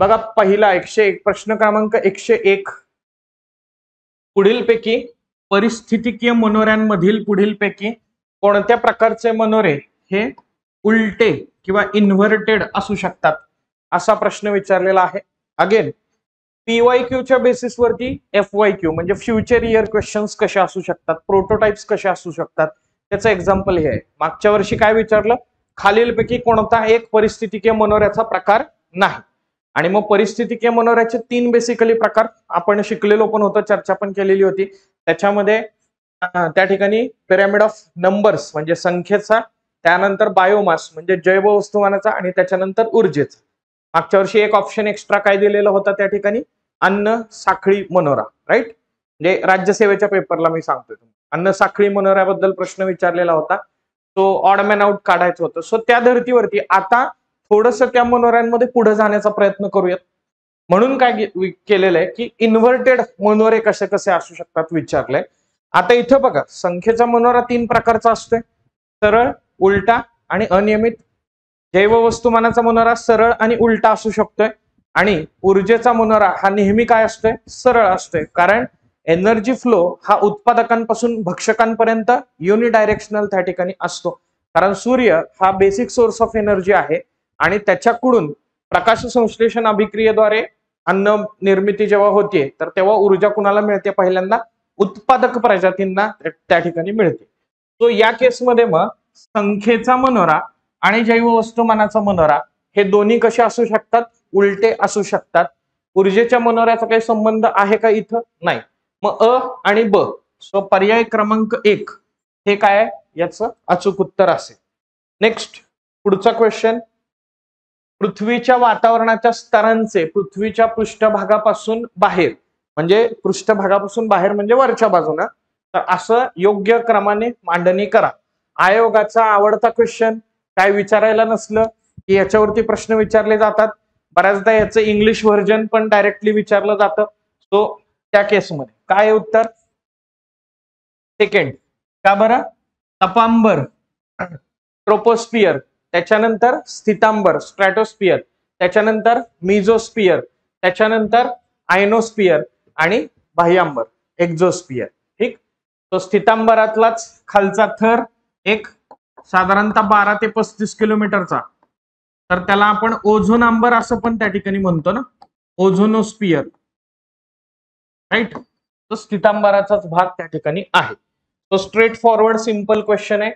बघा पहिला 101 प्रश्न क्रमांक 101 पुढीलपैकी परिस्थितिकीय मनोऱ्यांमधील पुढीलपैकी कोणत्या प्रकारचे मनोरे हे उलटे किंवा इन्व्हर्टेड असू शकतात असा प्रश्न विचारलेला आहे. अगेन PYQ च्या बेसिसवरती FYQ म्हणजे फ्युचर इयर क्वेश्चन्स कसे असू शकतात, प्रोटोटाइप्स कसे असू शकतात त्याचं एक्झाम्पल हे आहे. मागच्या वर्षी काय विचारलं, खालीलपैकी कोणता एक परिस्थितिकीय मनोऱ्याचा प्रकार नाही. आणि मग परिस्थितिकीय मनोऱ्याचे 3 बेसिकली प्रकार आपण शिकलेलो पण होतो, चर्चा पण केलेली होती. त्याच्यामध्ये त्या ठिकाणी पिरॅमिड ऑफ नंबर्स म्हणजे संख्येचा, त्यानंतर बायोमास म्हणजे जैव वस्तुमानाचा आणि त्याच्यानंतर ऊर्जेचा. मागच्या वर्षी एक ऑप्शन एक्स्ट्रा काय दिलेला होता त्या ठिकाणी, अन्न साखळी मनोरा, राईट. म्हणजे राज्यसेवेच्या पेपरला मी सांगतोय अन्न साखळी मनोऱ्याबद्दल प्रश्न विचारलेला होता. तो ऑड मॅन आउट काढायचं होतं. सो त्या धर्तीवरती आता थोडस त्या मनोऱ्यांमध्ये पुढे जाण्याचा प्रयत्न करूयात. म्हणून काय केलेलं आहे की इन्व्हर्टेड मनोरे कसे कसे असू शकतात विचारलंय. आता इथं बघा संख्येचा मनोरा 3 प्रकारचा असतोय, सरळ, उलटा आणि अनियमित. जैव वस्तुमानाचा मनोरा सरळ आणि उलटा असू शकतोय आणि ऊर्जेचा मनोरा हा नेहमी काय असतोय, सरळ असतोय. कारण एनर्जी फ्लो हा उत्पादकांपासून भक्षकांपर्यंत युनिडायरेक्शनल त्या ठिकाणी असतो. कारण सूर्य हा बेसिक सोर्स ऑफ एनर्जी आहे आणि त्याच्याकडून प्रकाश संश्लेषण अभिक्रियेद्वारे अन्न निर्मिती जेव्हा होते तर तेव्हा ऊर्जा कुणाला मिळते, पहिल्यांदा उत्पादक प्रजातींना त्या ठिकाणी मिळते. तो या केसमध्ये मग संख्येचा मनोरा आणि जैव वस्तुमानाचा मनोरा हे दोन्ही कसे असू शकतात, उलटे असू शकतात. ऊर्जेच्या मनोऱ्याचा काही संबंध आहे का इथं, नाही. मग अ आणि ब, सो पर्याय क्रमांक 1 हे काय याचं अचूक उत्तर असेल. नेक्स्ट पुढचा क्वेश्चन, पृथ्वीच्या वातावरणाच्या स्तरांचे पृथ्वीच्या पृष्ठभागापासून बाहेर म्हणजे पृष्ठभागापासून बाहेर म्हणजे वरच्या बाजूला, तर असं योग्य क्रमाने मांडणी करा. आयोगाचा आवडता क्वेश्चन, काय विचारायला नसलं की याच्यावरती प्रश्न विचारले जातात. बऱ्याचदा याचं इंग्लिश व्हर्जन पण डायरेक्टली विचारलं जातं. सो त्या केसमध्ये काय उत्तर, सेकंड. का बरं, तपांबर, ट्रोपोस्फियर, त्याच्यानंतर स्थितांबर स्ट्रॅटोस्फियर, त्याच्यानंतर मिझोस्फियर, त्याच्यानंतर आयनोस्फियर आणि बाह्यांबर एक्झोस्फियर. ठीक. तो स्थितांबरातलाच खालचा थर एक साधारणतः 12 ते 35 किलोमीटरचा, तर त्याला आपण ओझोन आंबर असं पण त्या ठिकाणी म्हणतो ना, ओझोनोस्फियर, राईट. तो स्थितांबराचाच भाग त्या ठिकाणी आहे. तो स्ट्रेट फॉरवर्ड सिंपल क्वेश्चन आहे.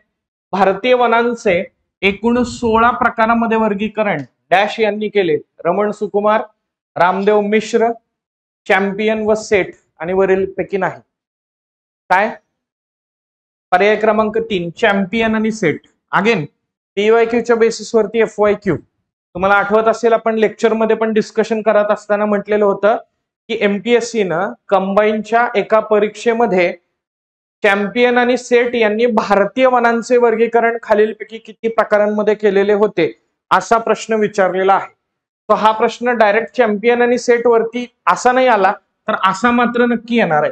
भारतीय वनांचे एकूण 16 प्रकारांमध्ये वर्गीकरण डॅश यांनी केले, रमण सुकुमार, रामदेव मिश्र, चॅम्पियन व सेठ आणि वरील पैकी नाही. काय पर्याय क्रमांक 3 चॅम्पियन आणि सेठ. अगेन PYQ च्या बेसिसवरती FYQ. तुम्हाला आठवत असेल आपण लेक्चर मध्ये पण डिस्कशन करत असताना म्हटलेलं होतं की MPSC न कंबाईनच्या एका परीक्षेमध्ये चॅम्पियन आणि सेठ यांनी भारतीय वनांचे वर्गीकरण खालीलपैकी किती प्रकारांमध्ये केलेले होते असा प्रश्न विचारलेला आहे. तो हा प्रश्न डायरेक्ट चॅम्पियन आणि सेठ वरती असा नाही आला तर असा मात्र नक्की येणार आहे.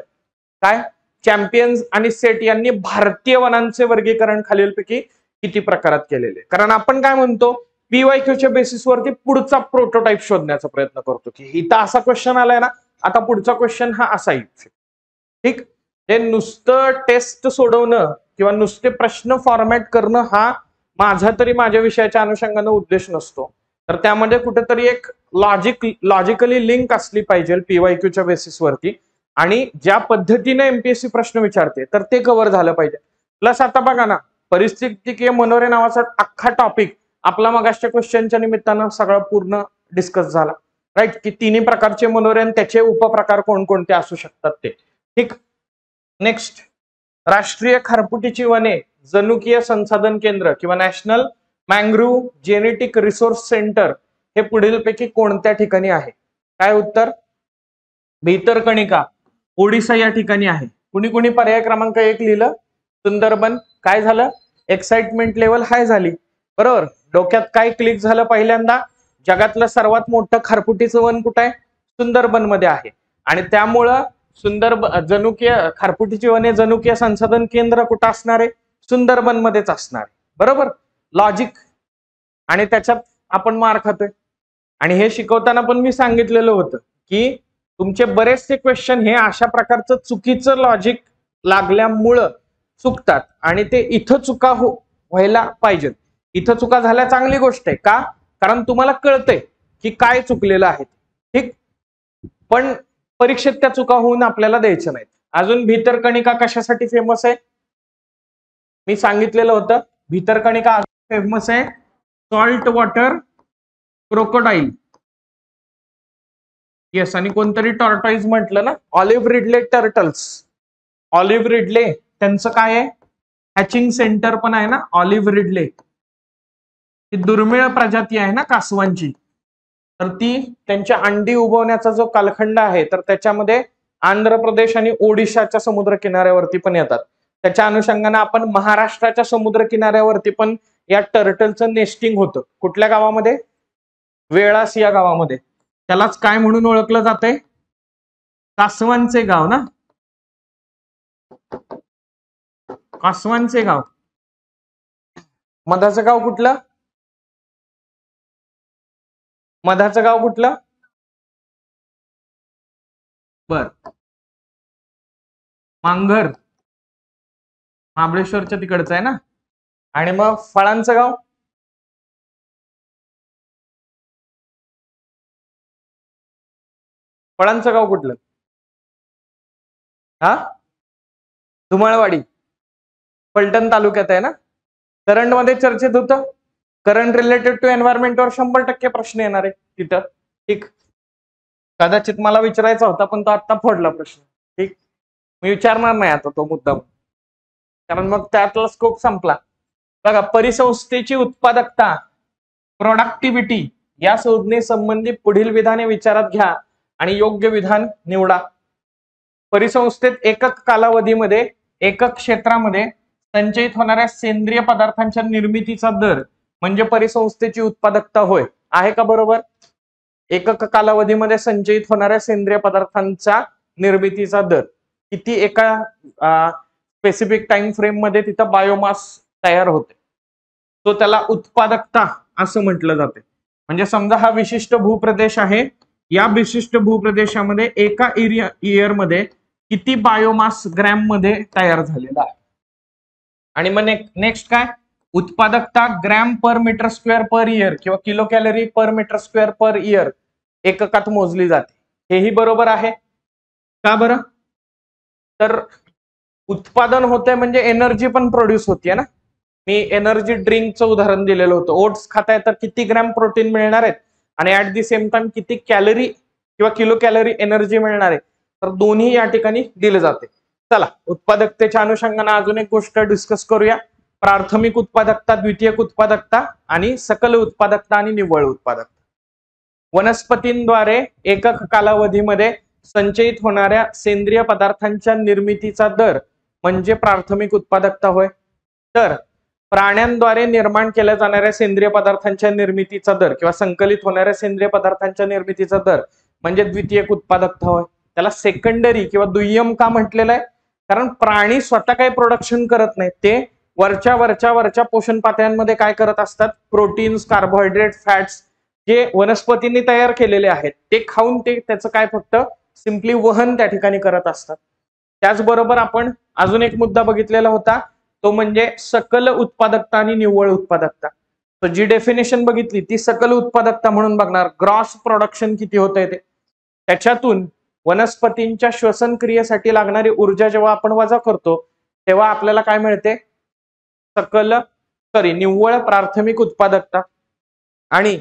काय, चॅम्पियन्स आणि सेठ यांनी भारतीय वनांचे वर्गीकरण खालीलपैकी किती प्रकारात केलेले. कारण आपण काय म्हणतो, PYQ च्या बेसिसवरती पुढचा प्रोटोटाइप शोधण्याचा प्रयत्न करतो की इथं असा क्वेश्चन आलाय ना, आता पुढचा क्वेश्चन हा असा येईल. ठीक. हे नुसतं टेस्ट सोडवणं किंवा नुसते प्रश्न फॉर्मॅट करणं हा माझा तरी माझ्या विषयाच्या अनुषंगाने उद्देश नसतो. तर त्यामध्ये कुठेतरी एक लॉजिकली लिंक असली पाहिजे PYQ च्या बेसिसवरती, आणि ज्या पद्धतीने MPSC प्रश्न विचारते तर ते कव्हर झालं पाहिजे. प्लस आता बघा ना, परिस्थितिकीय मनोरे नावाचा अख्खा टॉपिक आपला मगाच्या क्वेश्चनच्या निमित्तानं सगळं पूर्ण डिस्कस झाला, राईट. की 3 प्रकारचे मनोरे आणि त्याचे उपप्रकार कोणकोणते असू शकतात ते. ठीक. नेक्स्ट, राष्ट्रीय खारफुटीची वने जनुकीय संसाधन केंद्र किंवा national mangrove genetic resource centre हे पुढीलपैकी कोणत्या ठिकाणी आहे. काय उत्तर, भितरकणिका ओडिसा या ठिकाणी आहे. कुणी कुणी पर्याय क्रमांक 1 लिहिलं, सुंदरबन. काय झालं, एक्साइटमेंट लेवल हाय झाली, बरोबर. डोक्यात काय क्लिक झालं, पहिल्यांदा जगातलं सर्वात मोठं खारफुटीचं वन कुठं आहे, सुंदरबन मध्ये आहे. आणि त्यामुळं जनुकीय खारफुटीची वने जनुकीय संसाधन केंद्र कुठं असणार आहे, सुंदरबन मध्येच असणार आहे, बरोबर. लॉजिक. आणि त्याच्यात आपण मार खातोय. आणि हे शिकवताना पण मी सांगितलेलं होतं की तुमचे बरेचसे क्वेश्चन हे अशा प्रकारचं चुकीचं लॉजिक लागल्यामुळं चुकतात आणि ते इथं चुका व्हायला पाहिजेत. इथं चुका झाल्या चांगली गोष्ट आहे. का? कारण तुम्हाला कळतंय की काय चुकलेलं आहे. ठीक, पण परीक्षेत त्या चुका होऊन आपल्याला द्यायच्या नाहीत. अजून भितरकणिका कशासाठी फेमस आहे? मी सांगितलेलं होतं भितरकणिका फेमस आहे सॉल्ट वॉटर क्रोकोडाईल. येस, आणि कोणतरी टॉर्टॉइज म्हटलं ना, olive Ridley turtles. Olive Ridley त्यांचं काय आहे? हॅचिंग सेंटर पण आहे ना ऑलिव्ह रिडले. ही दुर्मिळ प्रजाती आहे ना कासवांची, तर ती त्यांच्या अंडी उगवण्याचा जो कालखंड आहे तर त्याच्यामध्ये आंध्र प्रदेश आणि ओडिशाच्या समुद्र किनाऱ्यावरती पण येतात. त्याच्या अनुषंगाने आपण महाराष्ट्राच्या समुद्र किनाऱ्यावरती पण या टर्टलचं नेस्टिंग होतं. कुठल्या गावामध्ये? वेळास या गावामध्ये. त्यालाच काय म्हणून ओळखलं जातंय? कासवांचे गाव ना, कासवांचे गाव. मधाचं गाव कुठलं? मधाचं गाव कुठलं? बर, मांघर, महाबळेश्वरच्या तिकडचं आहे ना. आणि मग फळांचं गाव? फळांचं गाव कुठलं? हा, धुमाळवाडी, फलटण तालुक्यात आहे ना. करंट मध्ये चर्चेत होतं. करंट रिलेटेड टू एन्व्हायरमेंटवर 100% प्रश्न येणार आहे तिथं. ठीक, कदाचित मला विचारायचा होता पण तो आता फोडला प्रश्न. ठीक, मी विचारणार नाही आता तो मुद्दा, कारण मग त्यातला स्कोप संपला. बघा, परिसंस्थेची उत्पादकता, प्रोडक्टिव्हिटी या संज्ञेसंबंधी पुढील विधाने विचारात घ्या आणि योग्य विधान निवडा. परिसंस्थेत एकक कालावधीमध्ये एकक क्षेत्रामध्ये संचयित होणाऱ्या सेंद्रिय पदार्थांच्या निर्मितीचा दर म्हणजे परिसंस्थेची उत्पादकता होय. आहे का बरोबर? एकक कालावधीमध्ये संचयित होणाऱ्या सेंद्रिय पदार्थांचा निर्मितीचा दर किती एका स्पेसिफिक टाइम फ्रेम मध्ये तिथं बायोमास तयार होते, तो त्याला उत्पादकता असं म्हटलं जाते. म्हणजे समजा हा विशिष्ट भूप्रदेश आहे, या विशिष्ट भूप्रदेशामध्ये एका इयर मध्ये किती बायोमास ग्रॅम मध्ये तयार झालेला आहे. आणि मग नेक्स्ट काय? उत्पादकता gram per meter square per year किंवा kilo calorie per meter square per year एककात मोजली जाते. हेही बरोबर आहे का बरं? तर उत्पादन होते म्हणजे एनर्जी पण प्रोड्यूस होतीये ना. मी एनर्जी ड्रिंकचं उदाहरण दिलेलं होतं. ओट्स खाताय तर किती ग्रॅम प्रोटीन मिळणार आहेत आणि ऍट दी सेम टाइम किती कॅलरी किंवा किलो कॅलरी एनर्जी मिळणार आहे, तर दोन्ही या ठिकाणी दिले जाते. चला, उत्पादकतेच्या अनुषंगाने अजून एक गोष्ट डिस्कस करूया. प्राथमिक उत्पादकता, द्वितीयक उत्पादकता आणि सकल उत्पादकता आणि निव्वळ उत्पादकता. वनस्पतींद्वारे एकक कालावधीमध्ये संचयित होणाऱ्या सेंद्रिय पदार्थांच्या निर्मितीचा दर म्हणजे प्राथमिक उत्पादकता होय. तर प्राण्यांद्वारे निर्माण केल्या जाणाऱ्या सेंद्रिय पदार्थांच्या निर्मितीचा दर किंवा संकलित होणाऱ्या सेंद्रिय पदार्थांच्या निर्मितीचा दर म्हणजे द्वितीयक उत्पादकता होय. त्याला सेकंडरी किंवा दुय्यम का म्हटलेलं आहे? कारण प्राणी स्वतः काही प्रोडक्शन करत नाहीत, ते वरच्या पोषण पातळ्यांमध्ये काय करत असतात? प्रोटीन्स, कार्बोहायड्रेट, फॅट्स जे वनस्पतींनी तयार केलेले आहेत ते खाऊन ते त्याचं काय फक्त सिम्पली वहन त्या ठिकाणी करत असतात. त्याचबरोबर आपण अजून एक मुद्दा बघितलेला होता, तो म्हणजे सकल उत्पादकता आणि निव्वळ उत्पादकता. तर जी डेफिनेशन बघितली ती सकल उत्पादकता म्हणून बघणार. ग्रॉस प्रोडक्शन किती होतंय ते, त्याच्यातून वनस्पतींच्या श्वसन क्रियेसाठी लागणारी ऊर्जा जेव्हा आपण वजा करतो तेव्हा आपल्याला काय मिळते? निव्वळ प्राथमिक उत्पादकता. आणि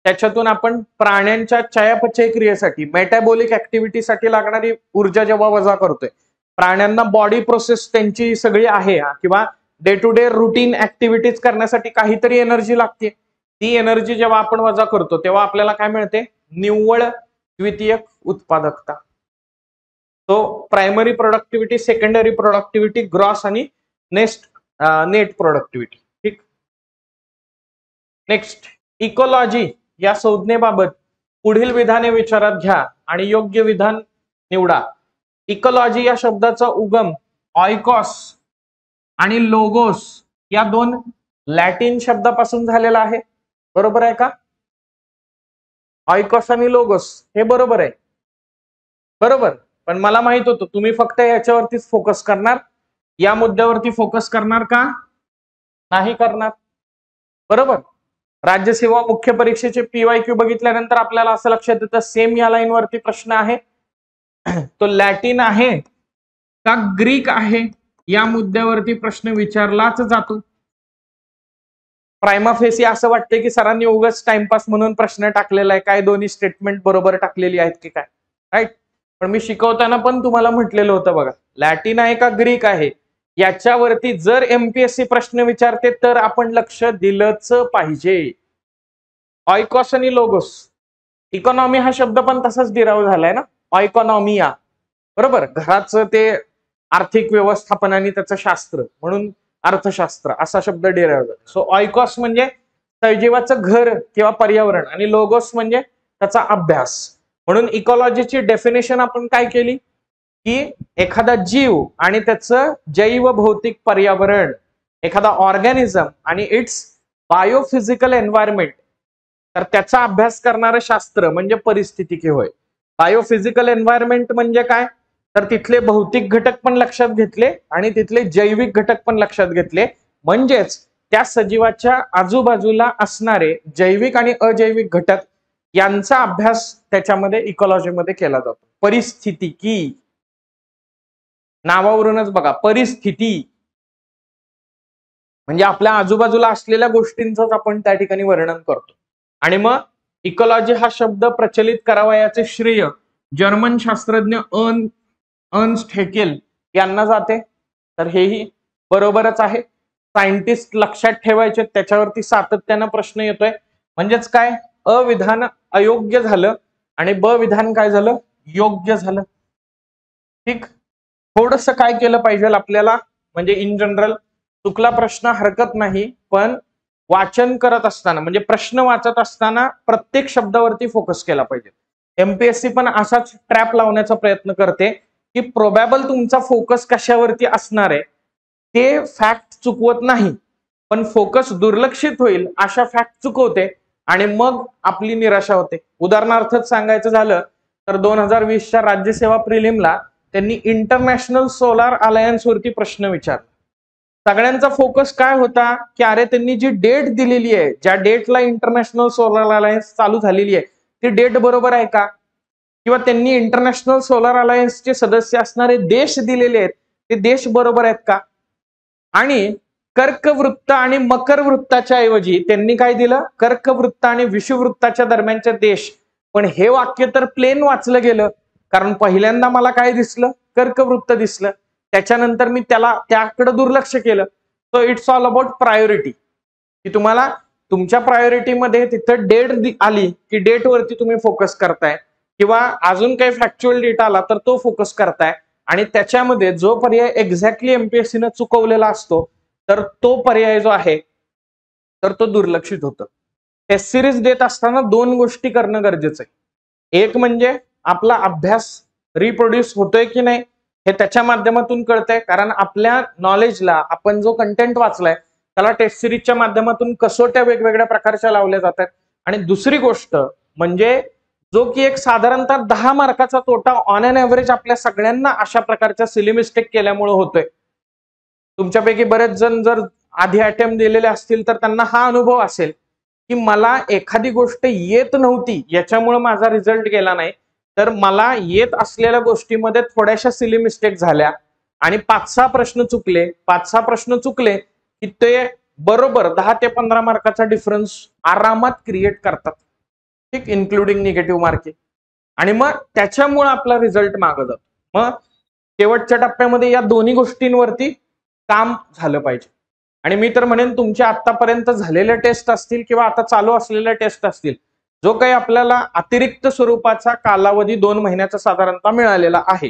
त्याच्यातून आपण प्राण्यांच्या चयापचय क्रियेसाठी मेटाबॉलिक ऍक्टिव्हिटीसाठी लागणारी ऊर्जा जेव्हा वजा करतोय, प्राण्यांना बॉडी प्रोसेस त्यांची सगळी आहे किंवा day to day routine activities करण्यासाठी काहीतरी एनर्जी लागते, ती एनर्जी जेव्हा आपण वजा करतो तेव्हा आपल्याला काय मिळते? निव्वळ द्वितीयक उत्पादकता. तो primary productivity, secondary productivity, gross आणि नेट प्रोडक्टिव्हिटी. ठीक, नेक्स्ट, इकोलॉजी या संज्ञेबाबत पुढील विधाने विचारात घ्या आणि योग्य विधान निवडा. इकोलॉजी या शब्दाचा उगम ऑयकॉस आणि लोगोस या दोन लॅटिन शब्दापासून झालेला आहे. बरोबर आहे का? ऑयकॉस आणि लोगोस हे बरोबर आहे, बरोबर. पण मला माहित होतं तुम्ही फक्त याच्यावरतीच फोकस करणार, या मुद्द्यावरती फोकस करणार का नाही करणार, बरोबर. राज्यसेवा मुख्य परीक्षेचे PYQ बघितल्यानंतर आपल्याला असं लक्षात येतं सेम या लाईन वरती प्रश्न आहे, तो लॅटिन आहे का ग्रीक आहे या मुद्द्यावरती प्रश्न विचारलाच जातो. प्रायमा फेसी असं वाटतंय की सरांनी उगाच टाइमपास म्हणून प्रश्न टाकलेला आहे, काय दोन्ही स्टेटमेंट बरोबर टाकलेली आहेत की काय, राईट. पण मी शिकवताना पण तुम्हाला म्हटलेलं होतं बघा, लॅटिन आहे का ग्रीक आहे याच्यावरती जर MPSC प्रश्न विचारते तर आपण लक्ष दिलंच पाहिजे. ऑयकॉस आणि लोगोस, इकॉनॉमी हा शब्द पण तसाच डिराव झालाय ना, ऑयकॉनॉमिया, बरोबर. घराचं ते आर्थिक व्यवस्थापन आणि त्याचं शास्त्र म्हणून अर्थशास्त्र असा शब्द डिराव झाला. सो ऑयकॉस म्हणजे सजीवाचं घर किंवा पर्यावरण आणि लोगोस म्हणजे त्याचा अभ्यास. म्हणून इकॉलॉजीची डेफिनेशन आपण काय केली की एखादा जीव आणि त्याचं जैव भौतिक पर्यावरण, एखादा ऑर्गॅनिझम आणि इट्स बायोफिजिकल एन्व्हायरमेंट, तर त्याचा अभ्यास करणारं शास्त्र म्हणजे परिस्थितिकी होय. बायोफिजिकल एन्व्हायरमेंट म्हणजे काय, तर तिथले भौतिक घटक पण लक्षात घेतले आणि तिथले जैविक घटक पण लक्षात घेतले, म्हणजेच त्या सजीवाच्या आजूबाजूला असणारे जैविक आणि अजैविक घटक यांचा अभ्यास त्याच्यामध्ये इकॉलॉजीमध्ये केला जातो. परिस्थितिकी नावावरूनच बघा, परिस्थिती म्हणजे आपल्या आजूबाजूला असलेल्या गोष्टींचंच आपण त्या ठिकाणी वर्णन करतो. आणि मग इकॉलॉजी हा शब्द प्रचलित करावयाचे श्रेय जर्मन शास्त्रज्ञ अर्न्स्ट हेकेल यांना जाते, तर हेही बरोबरच आहे. सायंटिस्ट लक्षात ठेवायचे, त्याच्यावरती सातत्यानं प्रश्न येतोय. म्हणजेच काय, अविधान अयोग्य झालं आणि ब विधान काय झालं, योग्य झालं. ठीक, थोडस काय केलं पाहिजे आपल्याला, म्हणजे इन जनरल चुकला प्रश्न हरकत नाही, पण वाचन करत असताना म्हणजे प्रश्न वाचत असताना प्रत्येक शब्दावरती फोकस केला पाहिजे. MPSC पण असाच ट्रॅप लावण्याचा प्रयत्न करते की प्रोबॅबल तुमचा फोकस कशावरती असणार आहे ते फॅक्ट चुकवत नाही, पण फोकस दुर्लक्षित होईल अशा फॅक्ट चुकवते आणि मग आपली निराशा होते. उदाहरणार्थच सांगायचं झालं तर 2020च्या राज्यसेवा प्रिलिमला त्यांनी इंटरनॅशनल सोलार अलायन्स वरती प्रश्न विचारला. सगळ्यांचा फोकस काय होता की अरे त्यांनी जी डेट दिलेली आहे, ज्या डेटला इंटरनॅशनल सोलार अलायन्स चालू झालेली आहे ती डेट बरोबर आहे का, किंवा त्यांनी इंटरनॅशनल सोलार अलायन्सचे सदस्य असणारे देश दिलेले आहेत ते देश बरोबर आहेत का. आणि कर्कवृत्त आणि मकर वृत्ताच्या ऐवजी त्यांनी काय दिलं, कर्कवृत्त आणि विषुववृत्ताच्या दरम्यानचे देश. पण हे वाक्य तर प्लेन वाचलं गेलं, कारण पहिल्यांदा मला काय दिसलं, कर्कवृत्त दिसलं, त्याच्यानंतर मी त्याकडे दुर्लक्ष केलं. So it's all about priority, की तुम्हाला तुमच्या प्रायोरिटीमध्ये तिथं डेट आली की डेट वरती तुम्ही फोकस करताय, किंवा अजून काही फॅक्च्युअल डेटा आला तर तो फोकस करताय, आणि त्याच्यामध्ये जो पर्याय एक्झॅक्टली MPSC न चुकवलेला असतो तर तो पर्याय जो आहे तर तो दुर्लक्षित होतं. टेस्ट सिरीज देत असताना दोन गोष्टी करणं गरजेचं आहे. एक म्हणजे आपला अभ्यास रिप्रोड्यूस होतोय की नाही हे त्याच्या माध्यमातून कळतंय, कारण आपल्या नॉलेजला आपण जो कंटेंट वाचलाय त्याला टेस्ट सिरीजच्या माध्यमातून कसोट्या वेगवेगळ्या प्रकारच्या लावल्या जातात. आणि दुसरी गोष्ट म्हणजे जो की एक साधारणतः 10 मार्काचा तोटा ऑन एन एव्हरेज आपल्या सगळ्यांना अशा प्रकारच्या सिली मिस्टेक केल्यामुळे होतोय. तुमच्यापैकी बरेच जण जर आधी अटेम्प्ट दिलेले असतील तर त्यांना हा अनुभव असेल की मला एखादी गोष्ट येत नव्हती याच्यामुळे माझा रिझल्ट गेला नाही, तर मला येत असलेल्या गोष्टीमध्ये थोड्याशा सिली मिस्टेक झाल्या आणि 5-6 प्रश्न चुकले की ते बरोबर 10 ते 15 मार्काचा डिफरन्स आरामात क्रिएट करतात, ठीक, इन्क्लुडिंग निगेटिव्ह मार्किंग. आणि मग त्याच्यामुळे आपला रिझल्ट मागं जातो. मग शेवटच्या टप्प्यामध्ये या दोन्ही गोष्टींवरती काम झालं पाहिजे. आणि मी तर म्हणेन तुमच्या आतापर्यंत झालेल्या टेस्ट असतील किंवा आता चालू असलेल्या टेस्ट असतील, जो काही आपल्याला अतिरिक्त स्वरूपाचा कालावधी 2 महिन्याचा साधारणतः मिळालेला आहे,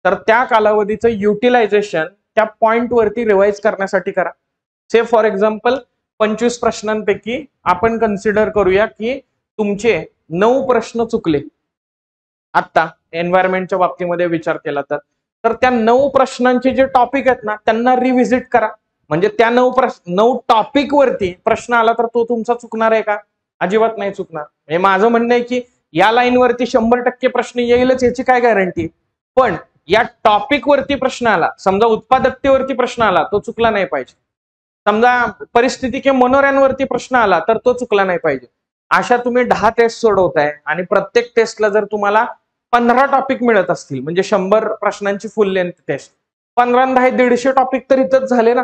तर त्या कालावधीचं युटिलायझेशन त्या पॉइंट वरती रिवाइज करण्यासाठी करा. से फॉर एक्झाम्पल 25 प्रश्नांपैकी आपण कन्सिडर करूया की तुमचे 9 प्रश्न चुकले. आता एन्व्हायरमेंटच्या बाबतीमध्ये विचार केला तर त्या 9 प्रश्नांचे जे टॉपिक आहेत ना त्यांना रिव्हिजिट करा. म्हणजे त्या 9 टॉपिक वरती प्रश्न आला तर तो तुमचा चुकणार आहे का, अजिबात नाही चुकणार. म्हणजे माझं म्हणणं आहे की या लाईनवरती 100% प्रश्न येईलच याची काय गॅरंटी, पण या टॉपिक वरती प्रश्न आला, समजा उत्पादकतेवरती प्रश्न आला, तो चुकला नाही पाहिजे. समजा परिस्थिती मनोऱ्यांवरती प्रश्न आला तर तो चुकला नाही पाहिजे. अशा तुम्ही 10 टेस्ट सोडवताय आणि प्रत्येक टेस्टला जर तुम्हाला 15 टॉपिक मिळत असतील, म्हणजे 100 प्रश्नांची फुल लेंथ टेस्ट, 15 150 टॉपिक तर इथंच झाले ना.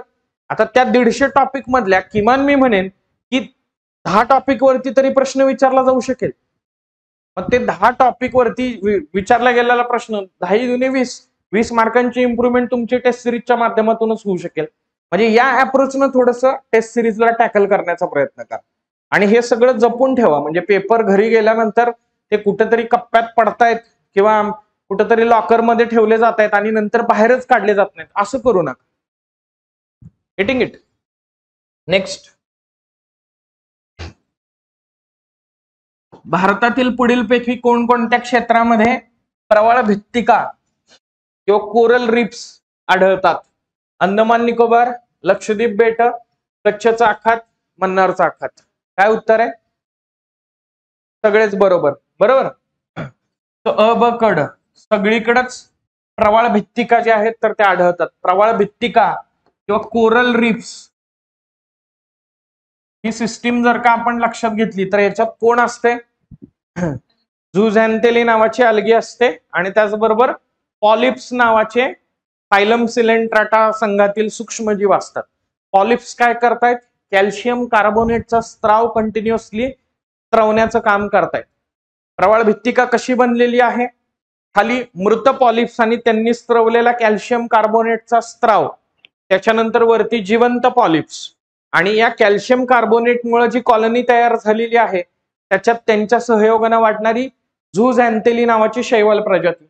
आता त्या 150 टॉपिक मधल्या किमान मी म्हणेन की 10 टॉपिक वरती तरी प्रश्न विचारला जाऊ शकेल. मग ते 10 टॉपिक वरती विचारला गेलेला प्रश्न 10 दुने 20 मार्कांची इम्प्रुव्हमेंट तुमची टेस्ट सिरीजच्या माध्यमातूनच होऊ शकेल. म्हणजे या अप्रोचनं थोडंसं टेस्ट सिरीजला टॅकल करण्याचा प्रयत्न करा आणि हे सगळं जपून ठेवा. म्हणजे पेपर घरी गेल्यानंतर ते कुठेतरी कप्प्यात पडतायत किंवा कुठेतरी लॉकरमध्ये ठेवले जात आहेत आणि नंतर बाहेरच काढले जात नाहीत, असं करू नका. Getting it? नेक्स्ट, भारतातील पुढीलपैकी कोणकोणत्या क्षेत्रामध्ये प्रवाळ भित्तिका किंवा कोरल रिप्स आढळतात? अंदमान निकोबार, लक्षद्वीप बेट, कच्छचा आखात, मन्नारचा आखात. काय उत्तर आहे? सगळेच बरोबर. बरोबर. अ ब कड सगळीकडेच प्रवाळ भित्तिका जे आहेत तर ते आढळतात. प्रवाळ भित्तिका किंवा कोरल रिप्स ही सिस्टीम जर का आपण लक्षात घेतली तर याच्यात कोण असते? झूझॅन्थेली नावाची अलगी असते आणि त्याचबरोबर पॉलिप्स नावाचे फायलम सिलेंट्राटा संघातील सूक्ष्मजीव असतात. पॉलिप्स काय करतायत? कॅल्शियम कार्बोनेटचा स्त्राव कंटिन्युअसली स्त्रवण्याचं काम करतायत. प्रवाळ भित्तिका कशी बनलेली आहे? खाली मृत पॉलिप्स आणि त्यांनी स्त्रवलेला कॅल्शियम कार्बोनेटचा स्त्राव, त्याच्यानंतर वरती जिवंत पॉलिप्स, आणि या कॅल्शियम कार्बोनेटमुळे जी कॉलनी तयार झालेली आहे त्याच्यात त्यांच्या सहयोगाने वाढणारी झूझॅन्थेली नावाची शैवाल प्रजाती.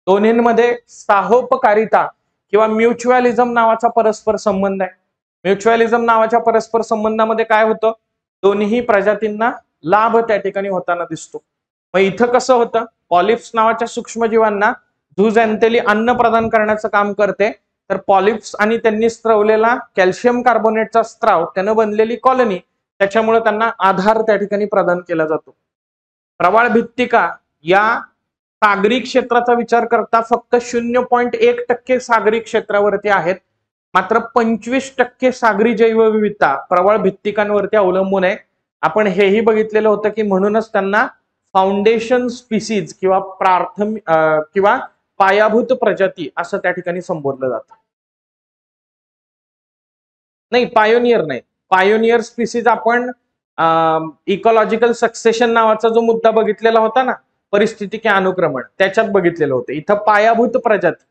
दोन्हींमध्ये साहोपकारिता किंवा म्युच्युअलिझम नावाचा परस्पर संबंध आहे. म्युच्युअलिझम नावाच्या परस्पर संबंधामध्ये काय होतं? दोन्ही प्रजातींना लाभ त्या ठिकाणी होताना दिसतो. मग इथं कसं होतं? पॉलिप्स नावाच्या सूक्ष्मजीवांना झूझॅन्थेली अन्न प्रदान करण्याचं काम करते, तर पॉलिप्स आणि त्यांनी स्त्रवलेला कॅल्शियम कार्बोनेटचा स्त्राव त्यानं बनलेली कॉलनी, त्याच्यामुळे त्यांना आधार त्या ठिकाणी प्रदान केला जातो. प्रवाळ भित्तिका या सागरी क्षेत्राचा विचार करता फक्त 0.1% सागरी क्षेत्रावरती आहेत, मात्र 25% सागरी जैवविविधता प्रवाळ भित्तिकांवरती अवलंबून आहे. आपण हेही बघितलेलं होतं की म्हणूनच त्यांना फाउंडेशन स्पीसीज किंवा प्राथमिक किंवा पायाभूत प्रजाती असं त्या ठिकाणी संबोधलं जातं. नाही, पायोनियर नाही. पायोनियर स्पीसीज आपण इकॉलॉजिकल सक्सेशन नावाचा जो मुद्दा बघितलेला होता ना, परिस्थितिकी अनुक्रमण, त्याच्यात बघितलेलं होतं. इथं पायाभूत प्रजाती,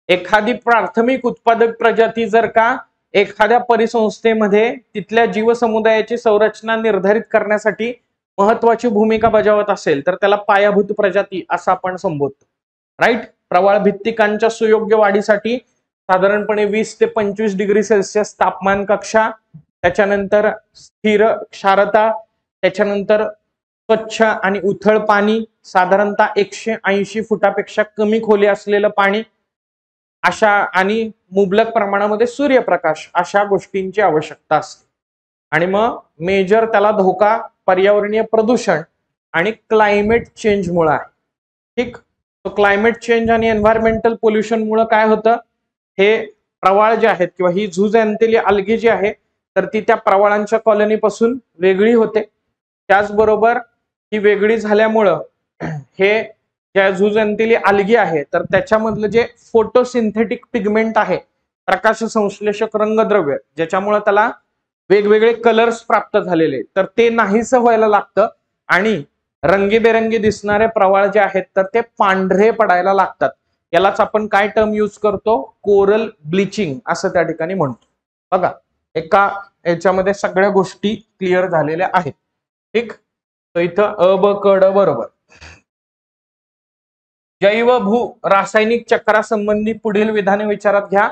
एखादी प्राथमिक उत्पादक प्रजाती जर का एखाद्या परिसंस्थेमध्ये तिथल्या जीवसमुदायाची संरचना निर्धारित करण्यासाठी महत्वाची भूमिका बजावत असेल तर त्याला पायाभूत प्रजाती असं आपण संबोधतो. राईट. प्रवाळ भित्तिकांच्या सुयोग्य वाढीसाठी साधारणपणे 20 ते 25 डिग्री सेल्सिअस तापमान कक्षा, त्याच्यानंतर स्थिर क्षारता, त्याच्यानंतर स्वच्छ आणि उथळ पाणी, साधारणतः 180 फुटापेक्षा कमी खोली असलेलं पाणी, अशा आणि मुबलक प्रमाणामध्ये सूर्यप्रकाश, अशा गोष्टींची आवश्यकता असते. आणि मग मेजर त्याला धोका पर्यावरणीय प्रदूषण आणि क्लायमेट चेंज मुळे आहे. ठीक. तो क्लायमेट चेंज आणि एन्व्हायरमेंटल पोल्युशन मुळे काय होतं? हे प्रवाळ जे आहेत किंवा ही झूझॅन्थेली अलगी जी आहे तर ती त्या प्रवाळांच्या कॉलनीपासून वेगळी होते. त्याचबरोबर ही वेगळी झाल्यामुळं हे ज्या झूझॅन्थेली अलगी आहे तर त्याच्यामधलं जे फोटोसिंथेटिक पिगमेंट आहे, प्रकाश संश्लेषक रंगद्रव्य, ज्याच्यामुळे त्याला वेगवेगळे कलर्स प्राप्त झालेले, तर ते नाहीसं व्हायला लागतं आणि रंगीबेरंगी दिसणारे प्रवाळ जे आहेत तर ते पांढरे पडायला लागतात. यालाच आपण काय टर्म यूज करतो? कोरल ब्लिचिंग असं त्या ठिकाणी म्हणतो. बघा, एका याच्यामध्ये सगळ्या गोष्टी क्लिअर झालेल्या आहेत. ठीक. तर इथं अ ब क ड बरोबर. जैव भू रासायनिक चक्रासंबंधी पुढील विधाने विचारात घ्या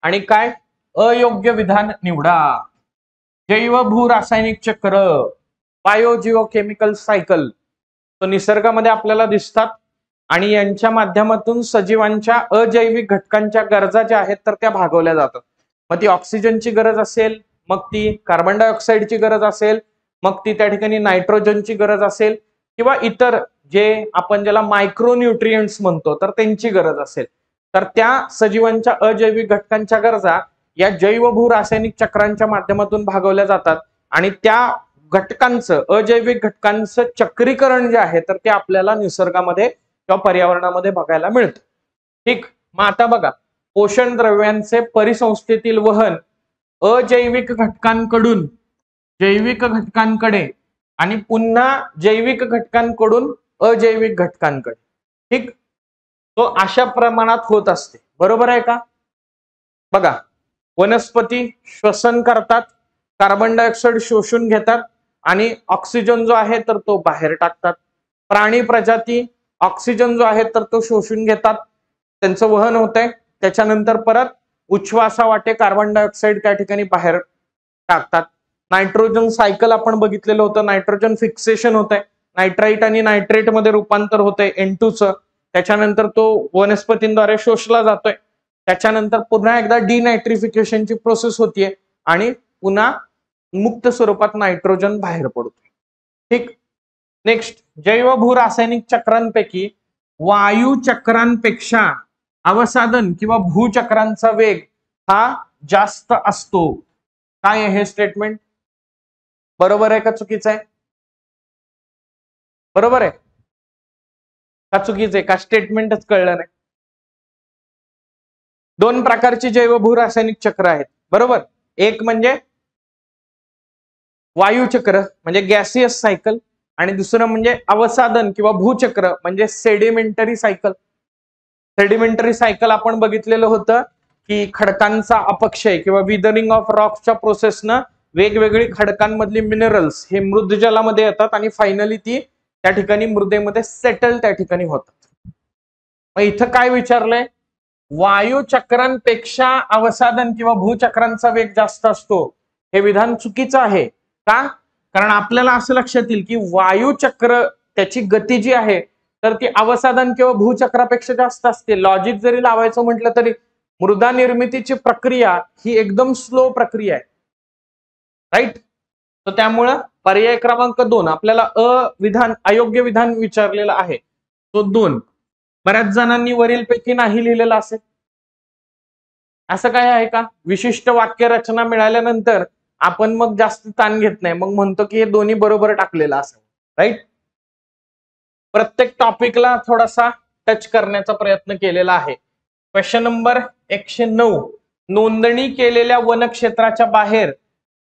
आणि काय अयोग्य विधान निवडा. जैव भू रासायनिक चक्र, बायोजिओकेमिकल सायकल, तो निसर्गामध्ये आपल्याला दिसतात आणि यांच्या माध्यमातून सजीवांच्या अजैविक घटकांच्या गरजा ज्या आहेत तर त्या भागवल्या जातात. मग ती ऑक्सिजनची गरज असेल, मग ती कार्बन डायऑक्साईडची गरज असेल, मग ती त्या ठिकाणी नायट्रोजनची गरज असेल किंवा इतर जे आपण ज्याला मायक्रोन्यूट्रिएंट्स म्हणतो तर त्यांची गरज असेल, तर त्या सजीवांच्या अजैविक घटकांच्या गरजा या जैवभू रासायनिक चक्रांच्या माध्यमातून भागवल्या जातात आणि त्या घटकांचं अजैविक घटकांचं चक्रीकरण जे आहे तर ते आपल्याला निसर्गामध्ये किंवा पर्यावरणामध्ये बघायला मिळतं. ठीक. मग आता बघा, पोषण द्रव्यांचे परिसंस्थेतील वहन अजैविक घटकांकडून जैविक घटकांकडे आणि पुन्हा जैविक घटकांकडून अजैविक घटकांकडे, ठीक, तो अशा प्रमाणात होत असते. बरोबर आहे का? बघा, वनस्पती श्वसन करतात, कार्बन डायऑक्साईड शोषून घेतात आणि ऑक्सिजन जो आहे तर तो बाहेर टाकतात. प्राणी प्रजाती ऑक्सिजन जो आहे तर तो शोषून घेतात, त्यांचं वहन होतंय, त्याच्यानंतर परत उच्छ्वासावाटे कार्बन डायऑक्साईड त्या ठिकाणी बाहेर टाकतात. नायट्रोजन सायकल आपण बघितलेलं होतं, नायट्रोजन फिक्सेशन होतंय, नायट्राईट आणि नायट्रेट मध्ये रूपांतर होतंय N2चं, त्याच्यानंतर तो वनस्पतींद्वारे शोषला जातोय, त्याच्यानंतर पुन्हा एकदा डिनायट्रिफिकेशनची प्रोसेस होतीये आणि पुन्हा मुक्त स्वरूपात नायट्रोजन बाहेर पडतोय. ठीक. नेक्स्ट, जैवभू रासायनिक चक्रांपैकी वायू चक्रांपेक्षा अवसादन किंवा भूचक्रांचा वेग हा जास्त असतो. काय आहे हे स्टेटमेंट? बरोबर आहे का चुकीचं आहे? बरोबर आहे का चुकीचं आहे? का स्टेटमेंटच कळलं नाही? दोन प्रकारची जैवभू रासायनिक चक्र आहेत, बरोबर. एक म्हणजे वायू चक्र म्हणजे गॅसियस सायकल आणि दुसरं म्हणजे अवसादन किंवा भूचक्र म्हणजे सेडिमेंटरी सायकल. सेडिमेंटरी सायकल आपण बघितलेलं होतं की खडकांचा अपक्षय किंवा विदरिंग ऑफ रॉक्सच्या प्रोसेसनं वेगवेगळी खडकांमधली मिनरल्स हे मृद जलामध्ये येतात आणि फायनली ती त्या ठिकाणी मृदेमध्ये सेटल त्या ठिकाणी होतात. मग इथं काय विचारलंय? वायू चक्रांपेक्षा अवसादन किंवा भूचक्रांचा वेग जास्त असतो. हे विधान चुकीचं आहे. का? कारण आपल्याला असं लक्षात येईल की वायू चक्र त्याची गती जी आहे तर ती अवसादन किंवा भूचक्रापेक्षा जास्त असते. लॉजिक जरी लावायचं म्हटलं तरी मृदा निर्मितीची प्रक्रिया ही एकदम स्लो प्रक्रिया आहे, राईट. तर त्यामुळं पर्याय क्रमांक 2 आपल्याला अयोग्य विधान विचारलेलं आहे, तो 2. बऱ्याच जणांनी वरीलपैकी नाही लिहिलेलं असेल. असं काय आहे का? विशिष्ट वाक्य रचना मिळाल्यानंतर आपण मग जास्त ताण घेत नाही, मग म्हणतो की हे दोन्ही बरोबर टाकलेलं असं, राईट. प्रत्येक टॉपिकला थोडासा टच करण्याचा प्रयत्न केलेला आहे. क्वेश्चन नंबर 109, नोंदणी केलेल्या वनक्षेत्राच्या बाहेर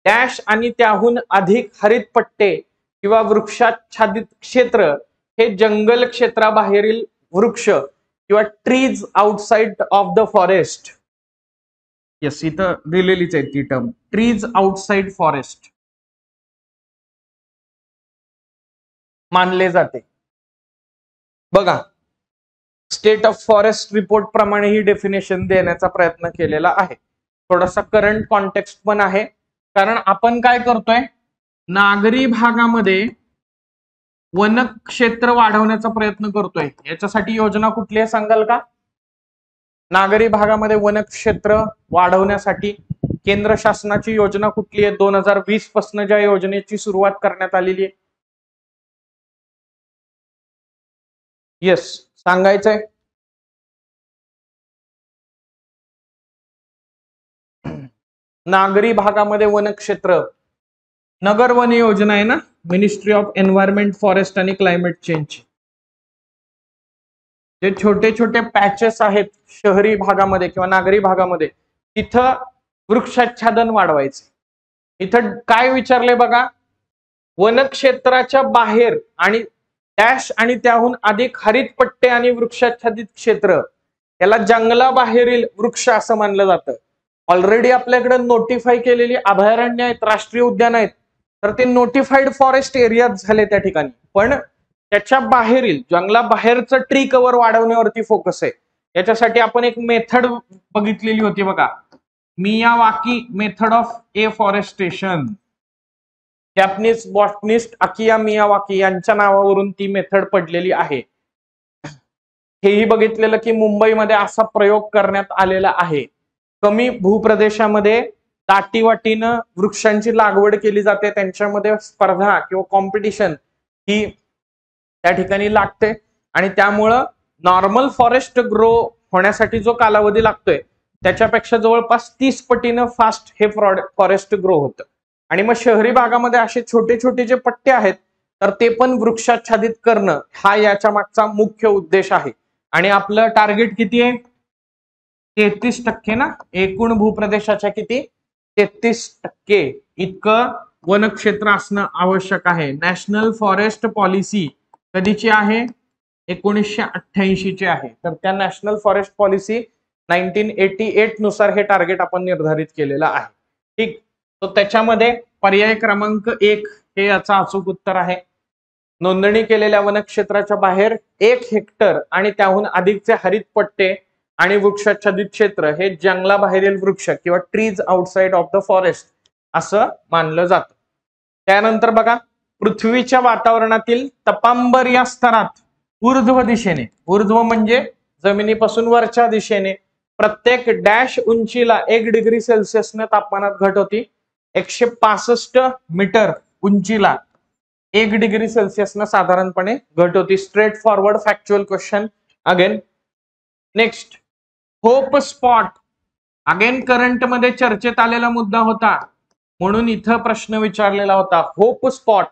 डॅश आणि त्याहून अधिक हरित पट्टे किंवा वृक्षाच्छादित क्षेत्र हे जंगल क्षेत्राबाहेरील वृक्ष किंवा trees outside of the forest. Yes, इथं दिलेलीच आहे ती टर्म, ट्रीज आउटसाइड फॉरेस्ट मानले जाते. बघा, स्टेट ऑफ फॉरेस्ट रिपोर्ट प्रमाणे ही डेफिनेशन देण्याचा प्रयत्न केलेला आहे. थोडासा करंट कॉन्टेक्स्ट पण आहे, कारण आपण काय करतोय, नागरी भागामध्ये वनक्षेत्र वाढवण्याचा प्रयत्न करतोय. याच्यासाठी योजना कुठली आहे सांगाल का? नागरी भागामध्ये वनक्षेत्र वाढवण्यासाठी केंद्र शासनाची योजना कुठली आहे? 2020 पासून ज्या योजनेची सुरुवात करण्यात आलेली आहे. येस, सांगायचंय. नागरी भागामध्ये वनक्षेत्र, नगर वन योजना आहे ना, मिनिस्ट्री ऑफ एन्व्हायरमेंट, फॉरेस्ट आणि क्लायमेट चेंज. जे छोटे छोटे पॅचेस आहेत शहरी भागामध्ये किंवा नागरी भागामध्ये, तिथं वृक्षाच्छादन वाढवायचे. इथं काय विचारले बघा, वनक्षेत्राच्या बाहेर आणि डॅश आणि त्याहून अधिक हरित पट्टे आणि वृक्षाच्छादित क्षेत्र याला जंगलाबाहेरील वृक्ष असं मानलं जातं. ऑलरेडी आपल्याकडे नोटिफाय केलेली अभयारण्य आहेत, राष्ट्रीय उद्यान आहेत, तर ते नोटिफाईड फॉरेस्ट एरिया झाले त्या ठिकाणी. पण त्याच्या बाहेरील जंगलाबाहेरचं ट्री कव्हर वाढवण्यावरती फोकस आहे. याच्यासाठी आपण एक मेथड बघितलेली होती बघा, Miyawaki method of afforestation. Japanese botanist Akira Miyawaki यांच्या नावावरून ती मेथड पडलेली आहे. हेही बघितलेलं की मुंबईमध्ये असा प्रयोग करण्यात आलेला आहे. कमी भूप्रदेशामध्ये दाटीवाटीनं वृक्षांची लागवड केली जाते, त्यांच्यामध्ये स्पर्धा किंवा कॉम्पिटिशन ही त्या ठिकाणी लागते आणि त्यामुळं नॉर्मल फॉरेस्ट ग्रो होण्यासाठी जो कालावधी लागतोय त्याच्यापेक्षा जवळपास 30 पटीनं फास्ट हे फॉरेस्ट ग्रो होतं. आणि मग शहरी भागामध्ये असे छोटे छोटे जे पट्टे आहेत तर ते पण वृक्षाच्छादित करणं हा याच्या मागचा मुख्य उद्देश आहे. आणि आपलं टार्गेट किती आहे? 33% ना, एकूण भूप्रदेशाच्या किती? 33% इतकं वनक्षेत्र असणं आवश्यक आहे. नॅशनल फॉरेस्ट पॉलिसी कधीची आहे? 1988 ची आहे. तर त्या नॅशनल फॉरेस्ट पॉलिसी 1988 नुसार हे टार्गेट आपण निर्धारित केलेलं आहे. ठीक, तो त्याच्यामध्ये पर्याय क्रमांक 1 हे याचा अचूक उत्तर आहे. नोंदणी केलेल्या वनक्षेत्राच्या बाहेर 1 हेक्टर आणि त्याहून अधिकचे हरित पट्टे आणि वृक्षाच्छादित क्षेत्र हे जंगलाबाहेरील वृक्ष किंवा trees outside of the forest असं मानलं जातं. त्यानंतर बघा, पृथ्वीच्या वातावरणातील तपांबर या स्तरात ऊर्ध्व दिशेने, ऊर्ध्व म्हणजे जमिनीपासून वरच्या दिशेने, प्रत्येक डॅश उंचीला 1 डिग्री सेल्सिअसनं तापमानात घट होती. 165 मीटर उंचीला 1 डिग्री सेल्सिअसनं साधारणपणे घट होती. Straight forward factual question again. Next, hope spot again current मध्ये चर्चेत आलेला मुद्दा होता म्हणून इथं प्रश्न विचारलेला होता. होप स्पॉट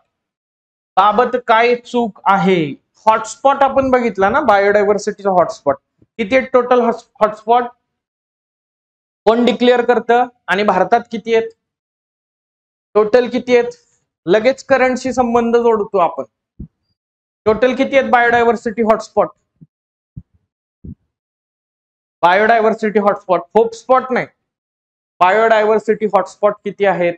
बाबत काय चूक आहे? हॉटस्पॉट आपण बघितला ना, बायोडायव्हर्सिटीचा हॉटस्पॉट. किती आहेत टोटल हॉटस्पॉट? कोण डिक्लेअर करतं आणि भारतात किती आहेत? टोटल किती आहेत? लगेच करंटशी संबंध जोडतो आपण. टोटल किती आहेत biodiversity hotspot? Biodiversity hotspot, hope spot नाही, बायोडायव्हर्सिटी हॉटस्पॉट किती आहेत?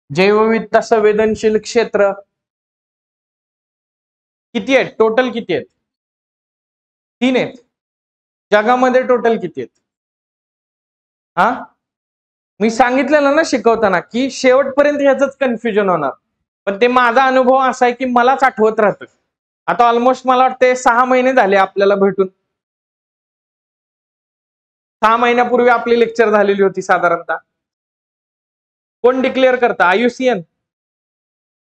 जैवविविधता संवेदनशील क्षेत्र किती आहेत? टोटल किती आहेत? 3 आहेत. जगामध्ये टोटल किती आहेत? हा, मी सांगितलेलं ना शिकवताना की शेवटपर्यंत ह्याच कन्फ्युजन होणार, पण ते माझा अनुभव असा आहे की मलाच आठवत राहतं. आता ऑलमोस्ट मला वाटते 6 महिने झाले आपल्याला भेटून. 6 महिन्यापूर्वी आपली लेक्चर झालेली होती साधारणतः. कोण डिक्लेअर करतं? IUCN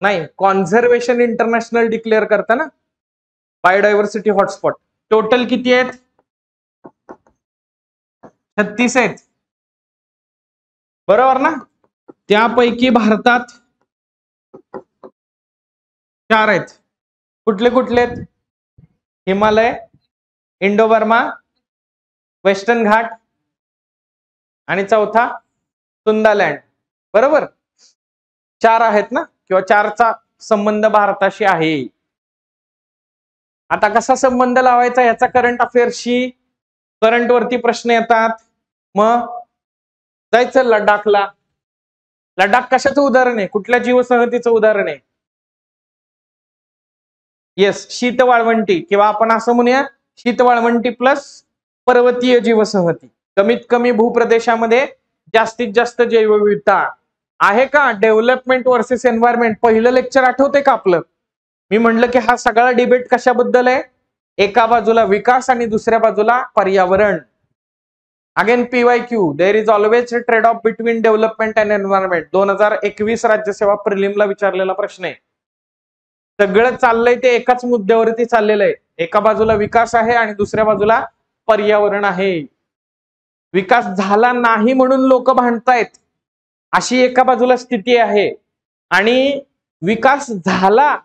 नाही, कॉन्झर्वेशन इंटरनॅशनल डिक्लेअर करतं ना बायोडायव्हर्सिटी हॉटस्पॉट. टोटल किती आहेत? 36 आहेत, बरोबर ना? त्यापैकी भारतात 4 आहेत. कुठले कुठले आहेत? हिमालय, इंडो बर्मा, वेस्टर्न घाट आणि चौथा सुंदालँड. बरोबर, 4 आहेत ना, किंवा 4चा संबंध भारताशी आहे. आता कसा संबंध लावायचा याचा करंट अफेअर्सशी? करंट वरती प्रश्न येतात. मग जायचं लडाखला. लडाख कशाचं उदाहरण आहे? कुठल्या जीवसंहतीचं उदाहरण आहे? येस, शीत वाळवंटी, किंवा आपण असं म्हणूया शीत वाळवंटी प्लस पर्वतीय जीवसंहती. कमीत कमी भूप्रदेशामध्ये जास्तीत जास्त जैवविविधता आहे का? डेव्हलपमेंट वर्सेस एन्व्हायरमेंट पहिलं लेक्चर आठवते का आपलं? मी म्हणलं की हा सगळा डिबेट कशाबद्दल आहे? एका बाजूला विकास आणि दुसऱ्या बाजूला पर्यावरण. Again PYQ, there is always a trade off between development and environment. 2021 राज्यसेवा प्रिलिमला विचारलेला प्रश्न आहे. सगळं चाललंय ते एकाच मुद्द्यावरती चाललेलं आहे. एका बाजूला विकास आहे आणि दुसऱ्या बाजूला पर्यावरण आहे. विकास झाला नाही म्हणून लोक भांडतायत अशी एका बाजूला स्थिती आहे, आणि विकास झाला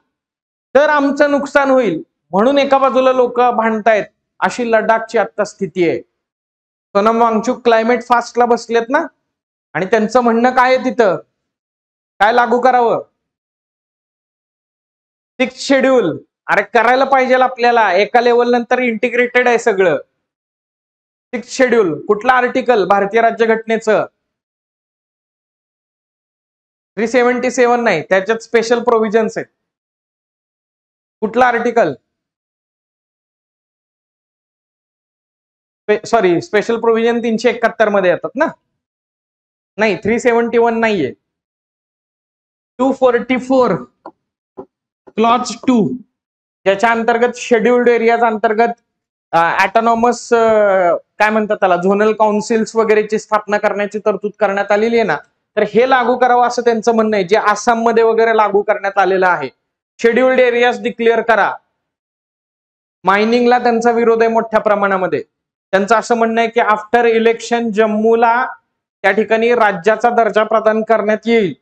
तर आमचं नुकसान होईल म्हणून एका बाजूला लोक भांडतायत अशी लडाखची आता स्थिती आहे. सोनम वांगचुक क्लायमेट फास्टला बसलेत ना, आणि त्यांचं म्हणणं काय आहे तिथं? काय लागू करावं? 6th schedule. अरे करायला पाहिजे आपल्याला, एका लेवल नंतर इंटिग्रेटेड आहे सगळं. 6th शेड्यूल कुठला आर्टिकल? भारतीय राज्यघटनेचं 377 नाही, त्याच्यात स्पेशल प्रोव्हिजन्स आहेत. कुठला आर्टिकल? सॉरी, स्पेशल प्रोव्हिजन 371 मध्ये येतात ना. नाही, 371 नाहीये. 244 क्लॉज 2 ज्याच्या अंतर्गत शेड्युल्ड एरियाज अंतर्गत ऑटोनॉमस काय म्हणतात त्याला, झोनल काउन्सिल्स वगैरेची स्थापना करण्याची तरतूद करण्यात आलेली आहे ना, तर हे लागू करावं असं त्यांचं म्हणणं आहे, जे आसाममध्ये वगैरे लागू करण्यात आलेलं आहे. शेड्युल्ड एरियाज डिक्लेअर करा. मायनिंगला त्यांचा विरोध आहे मोठ्या प्रमाणामध्ये. त्यांचं असं म्हणणं आहे की आफ्टर इलेक्शन जम्मूला त्या ठिकाणी राज्याचा दर्जा प्रदान करण्यात येईल,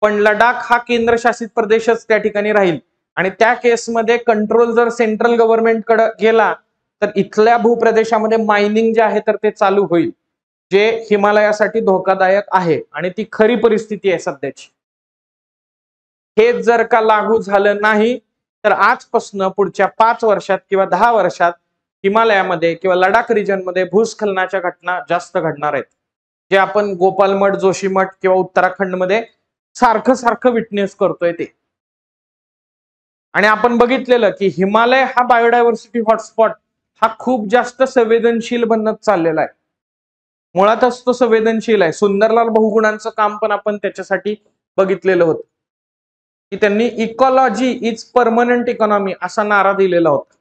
पण लडाख हा केंद्रशासित प्रदेशच त्या ठिकाणी राहील. आणि त्या केसमध्ये कंट्रोल जर सेंट्रल गव्हर्नमेंटकडे गेला तर इथल्या भूप्रदेशामध्ये मायनिंग जे आहे तर ते चालू होईल, जे हिमालयासाठी धोकादायक आहे. आणि ती खरी परिस्थिती आहे सध्याची. हे जर का लागू झालं नाही तर आजपासून पुढच्या 5 वर्षात किंवा 10 वर्षात हिमालयामध्ये किंवा लडाख रिजनमध्ये भूस्खलनाच्या घटना जास्त घडणार आहेत, जे आपण गोपालमठ, जोशीमठ किंवा उत्तराखंडमध्ये सारखं सारखं विटनेस करतोय ते. आणि आपण बघितलेलं की हिमालय हा बायोडायव्हर्सिटी हॉटस्पॉट हा खूप जास्त संवेदनशील बनत चाललेला आहे. मुळातच तो संवेदनशील आहे. सुंदरलाल बहुगुणांचं काम पण आपण त्याच्यासाठी बघितलेलं होतं की त्यांनी इकॉलॉजी इज परमनंट इकॉनॉमी असा नारा दिलेला होता.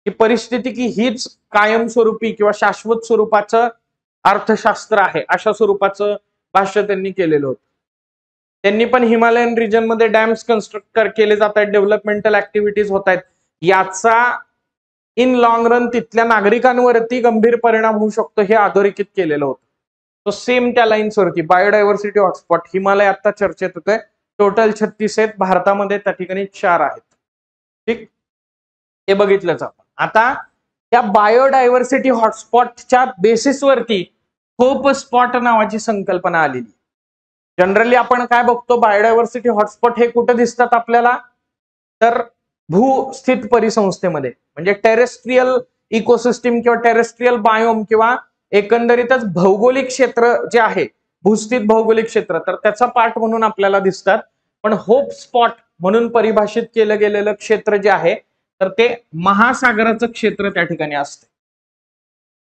ही परिस्थिती की हीच कायमस्वरूपी किंवा शाश्वत स्वरूपाचं अर्थशास्त्र आहे अशा स्वरूपाचं भाष्य त्यांनी केलेलं होतं. त्यांनी पण हिमालयन रिजन मध्ये डॅम्स कन्स्ट्रक्ट केले जात आहेत, डेव्हलपमेंटल ऍक्टिव्हिटीज होत आहेत. याचा इन लॉंग रन तिथल्या नागरिकांवरती गंभीर परिणाम होऊ शकतो हे अधोरेखित केलेलं होतं. तो सेम त्या लाईन्सवरती बायोडायव्हर्सिटी हॉटस्पॉट हिमालय आता चर्चेत होतोय. टोटल 36 आहेत, भारतामध्ये त्या ठिकाणी 4 आहेत. ठीक, हे बघितलंच आपण. आता त्या बायोडायव्हर्सिटी हॉटस्पॉटच्या बेसिसवरती होप स्पॉट नावाची संकल्पना आलेली. जनरली आपण काय बघतो, बायोडायव्हर्सिटी हॉटस्पॉट हे कुठे दिसतात आपल्याला, तर भूस्थित परिसंस्थेमध्ये, म्हणजे टेरेस्ट्रियल इकोसिस्टीम किंवा टेरेस्ट्रियल बायोम किंवा एकंदरीतच भौगोलिक क्षेत्र जे आहे, भूस्थित भौगोलिक क्षेत्र, तर त्याचा पार्ट म्हणून आपल्याला दिसतात. पण होप स्पॉट म्हणून परिभाषित केलं गेलेलं क्षेत्र जे आहे तर ते महासागराचं क्षेत्र त्या ठिकाणी असते.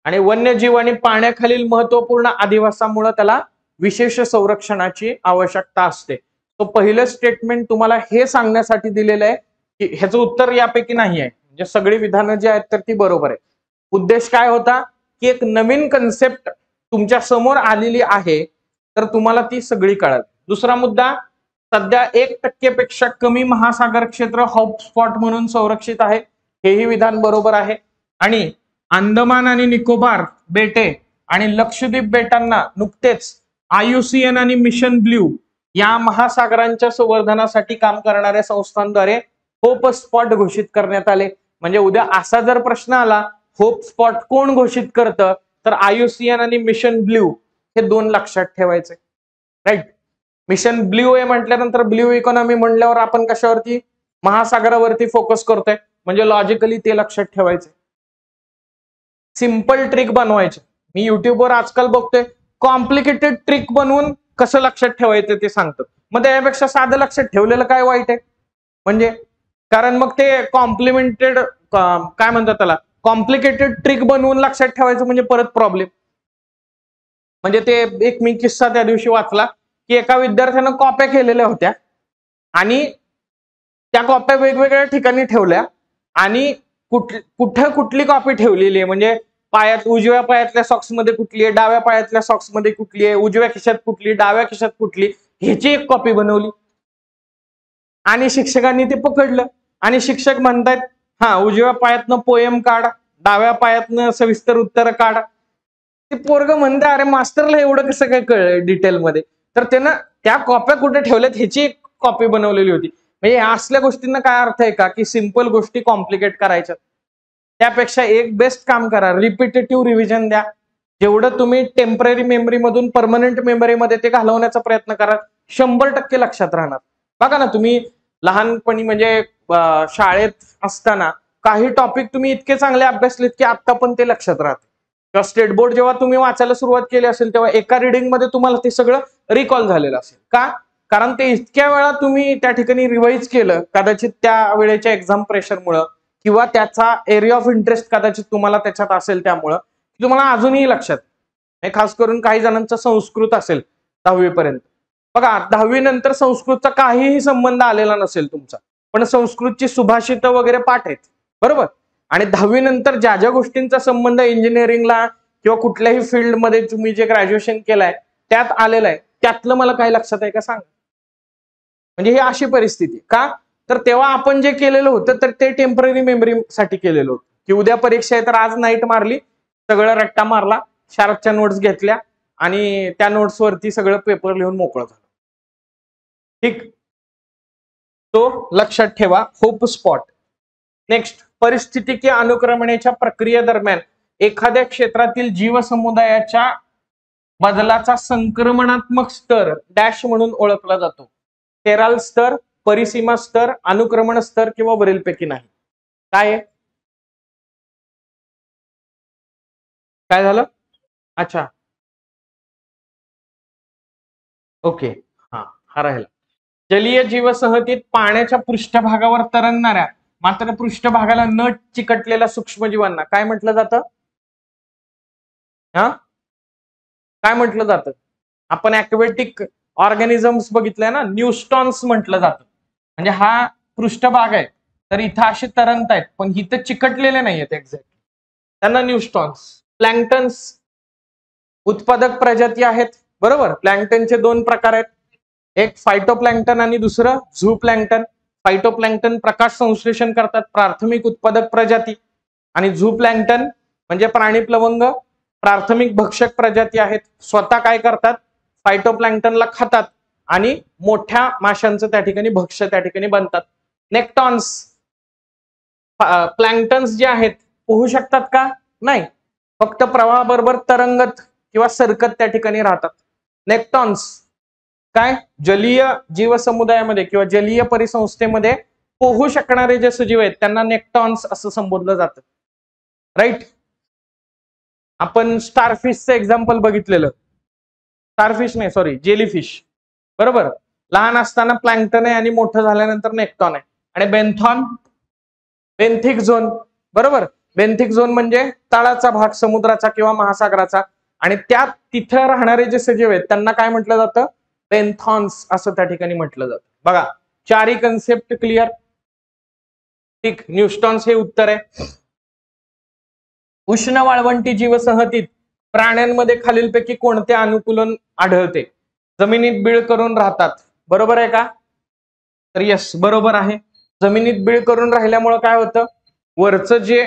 आणि वन्यजीव आणि पाण्याखालील महत्वपूर्ण अधिवासामुळे त्याला विशेष संरक्षणाची आवश्यकता असते. तो पहिलं स्टेटमेंट तुम्हाला हे सांगण्यासाठी दिलेलं आहे की ह्याचं उत्तर यापैकी नाही आहे, म्हणजे सगळी विधानं जी आहेत तर ती बरोबर आहे. उद्देश काय होता की एक नवीन कन्सेप्ट तुमच्या समोर आलेली आहे तर तुम्हाला ती सगळी कळेल. दुसरा मुद्दा, सध्या 1% पेक्षा कमी महासागर क्षेत्र हॉटस्पॉट म्हणून संरक्षित आहे, हेही विधान बरोबर आहे. आणि अंदमान आणि निकोबार बेटे आणि लक्षद्वीप बेटांना नुकतेच IUCN आणि मिशन ब्ल्यू या महासागरांच्या संवर्धनासाठी काम करणाऱ्या संस्थांद्वारे होप स्पॉट घोषित करण्यात आले. म्हणजे उद्या असा जर प्रश्न आला होप स्पॉट कोण घोषित करतं, तर IUCN आणि मिशन ब्ल्यू हे 2 लक्षात ठेवायचे. राईट, मिशन ब्ल्यू आहे म्हटल्यानंतर ब्ल्यू इकॉनॉमी म्हणल्यावर आपण कशावरती, महासागरावरती फोकस करतोय, म्हणजे लॉजिकली ते लक्षात ठेवायचे. सिंपल ट्रिक बनवायचे. मी युट्यूबवर आजकाल बघतोय कॉम्प्लिकेटेड ट्रिक बनवून कसं लक्षात ठेवायचं ते सांगतात. मग त्यापेक्षा साधं लक्षात ठेवलेलं काय वाईट आहे, म्हणजे कारण मग ते कॉम्प्लिमेंटेड काय म्हणतात त्याला, कॉम्प्लिकेटेड ट्रिक बनवून लक्षात ठेवायचं म्हणजे परत प्रॉब्लेम. म्हणजे ते एक मी किस्सा त्या दिवशी वाचला की एका विद्यार्थ्यानं कॉप्या केलेल्या होत्या आणि त्या कॉप्या वेगवेगळ्या ठिकाणी ठेवल्या आणि कुठं कुठली कॉपी ठेवलेली आहे, म्हणजे पायात उजव्या पायातल्या सॉक्स मध्ये कुठली आहे, डाव्या पायातल्या सॉक्स मध्ये कुठली आहे, उजव्या खिशात कुठली, डाव्या खिशात कुठली, ह्याची एक कॉपी बनवली. आणि शिक्षकांनी ते पकडलं आणि शिक्षक म्हणतायत हा उजव्या पायातनं पोएम काढ, डाव्या पायातनं सविस्तर उत्तर काढ. ते पोरग म्हणते अरे मास्टरला एवढं कसं काय कळलं डिटेलमध्ये, तर त्यानं त्या कॉप्या कुठे ठेवल्यात ह्याची एक कॉपी बनवलेली होती. म्हणजे असल्या गोष्टींना काय अर्थ आहे का की सिंपल गोष्टी कॉम्प्लिकेट करायच्या. त्यापेक्षा एक बेस्ट काम करा, रिपिटेटिव्ह रिव्हिजन द्या. जेवढं तुम्ही टेम्पररी मेमरी मधून परमनंट मेमरीमध्ये ते घालवण्याचा प्रयत्न करा, 100% लक्षात राहणार. बघा ना, तुम्ही लहानपणी म्हणजे शाळेत असताना काही टॉपिक तुम्ही इतके चांगले अभ्यासलेत की आता पण ते लक्षात राहते. किंवा स्टेट बोर्ड जेव्हा तुम्ही वाचायला सुरुवात केली असेल तेव्हा एका रिडिंग मध्ये तुम्हाला ते सगळं रिकॉल झालेलं असेल. का? कारण ते इतक्या वेळा तुम्ही त्या ठिकाणी रिवाइज केलं, कदाचित त्या वेळेच्या एक्झाम प्रेशरमुळं किंवा त्याचा एरिया ऑफ इंटरेस्ट कदाचित तुम्हाला त्याच्यात असेल, त्यामुळं तुम्हाला अजूनही लक्षात. खास करून काही जणांचा संस्कृत असेल 10वी पर्यंत. बघा 10वी नंतर संस्कृतचा काहीही संबंध आलेला नसेल तुमचा, पण संस्कृतची सुभाषित वगैरे पाठ आहेत, बरोबर. आणि 10वी नंतर ज्या ज्या गोष्टींचा संबंध इंजिनिअरिंगला किंवा कुठल्याही फील्डमध्ये तुम्ही जे ग्रॅज्युएशन केलंय त्यात आलेला आहे, त्यातलं मला काय लक्षात आहे का सांग. म्हणजे ही अशी परिस्थिती का, तर तेव्हा आपण जे केलेलं होतं तर ते टेम्पररी मेमरीसाठी केलेलं होतं, की उद्या परीक्षा आहे तर आज नाईट मारली, सगळं रट्टा मारला, शार्पच्या नोट्स घेतल्या आणि त्या नोट्स वरती सगळं पेपर लिहून मोकळं झालं. ठीक, तो लक्षात ठेवा. Hope spot. नेक्स्ट, परिस्थितिकी अनुक्रमणाच्या प्रक्रियेदरम्यान एखाद्या क्षेत्रातील जीवसमुदायाच्या बदलाचा संक्रमणात्मक स्तर डॅश म्हणून ओळखला जातो. टेराल स्तर, परिसीमा स्तर, अनुक्रमण स्तर किंवा वरीलपैकी नाही. काय काय झालं? अच्छा, ओके, हा राहिला. जलीय जीवसंहतीत पाण्याच्या पृष्ठभागावर तरंगणाऱ्या मात्र पृष्ठभागाला न चिकटलेल्या सूक्ष्मजीवांना काय म्हटलं जातं? हा, काय म्हटलं जातं? आपण ॲक्वेटिक ऑर्गॅनिझम्स बघितलंय ना, न्यूस्टॉन्स म्हटलं जातं. म्हणजे हा पृष्ठभाग आहे तर इथं असे तरंगतायत पण इथं चिकटलेले नाहीयेत एक्झॅक्ट, त्यांना न्यूस्टॉन्स. प्लॅंक्टन्स उत्पादक प्रजाती आहेत, बरोबर. प्लॅंक्टनचे दोन प्रकार आहेत, एक फायटोप्लॅंक्टन आणि दुसरं झूप्लॅंक्टन. फायटोप्लॅंक्टन प्रकाश संश्लेषण करतात, प्राथमिक उत्पादक प्रजाती, आणि झूप्लॅंक्टन म्हणजे प्राणी प्लवंग, प्राथमिक भक्षक प्रजाती आहेत. स्वतः काय करतात? फायटोप्लॅंक्टनला खातात आणि मोठ्या माशांचं त्या ठिकाणी भक्ष्य त्या ठिकाणी बनतात. नेक्टॉन्स प्लॅंक्टन्स जे आहेत पोहू शकतात का? नाही, फक्त प्रवाहाबरोबर तरंगत किंवा सरकत त्या ठिकाणी राहतात. नेक्टॉन्स काय, जलीय जीवसमुदायामध्ये किंवा जलीय परिसंस्थेमध्ये पोहू शकणारे जे सजीव आहेत त्यांना नेक्टॉन्स असं संबोधलं जातं. राईट. आपण स्टारफिशचं एक्झाम्पल बघितलेलं, स्टारफिश नाही सॉरी जेलीफिश, बरोबर. लहान असताना प्लॅंक्टन आहे आणि मोठं झाल्यानंतर नेक्टॉन आहे. आणि बेंथॉन बेंथिक झोन, बरोबर. बेंथिक झोन म्हणजे तळाचा भाग समुद्राचा किंवा महासागराचा, आणि त्यात तिथं राहणारे जे सजीव आहेत त्यांना काय म्हटलं जातं? बेंथॉन्स असं त्या ठिकाणी म्हटलं जातं. बघा, चारही कन्सेप्ट क्लिअर. ठीक, न्यूस्टॉन्स हे उत्तर आहे. उष्ण वाळवंटी जीवसंहतीत प्राण्यांमध्ये खालीलपैकी कोणते अनुकूलन आढळते? जमिनीत बीळ करून राहतात, बरोबर आहे का? तर यस, बरोबर आहे. जमिनीत बीळ करून राहिल्यामुळे काय होतं, वरचं जे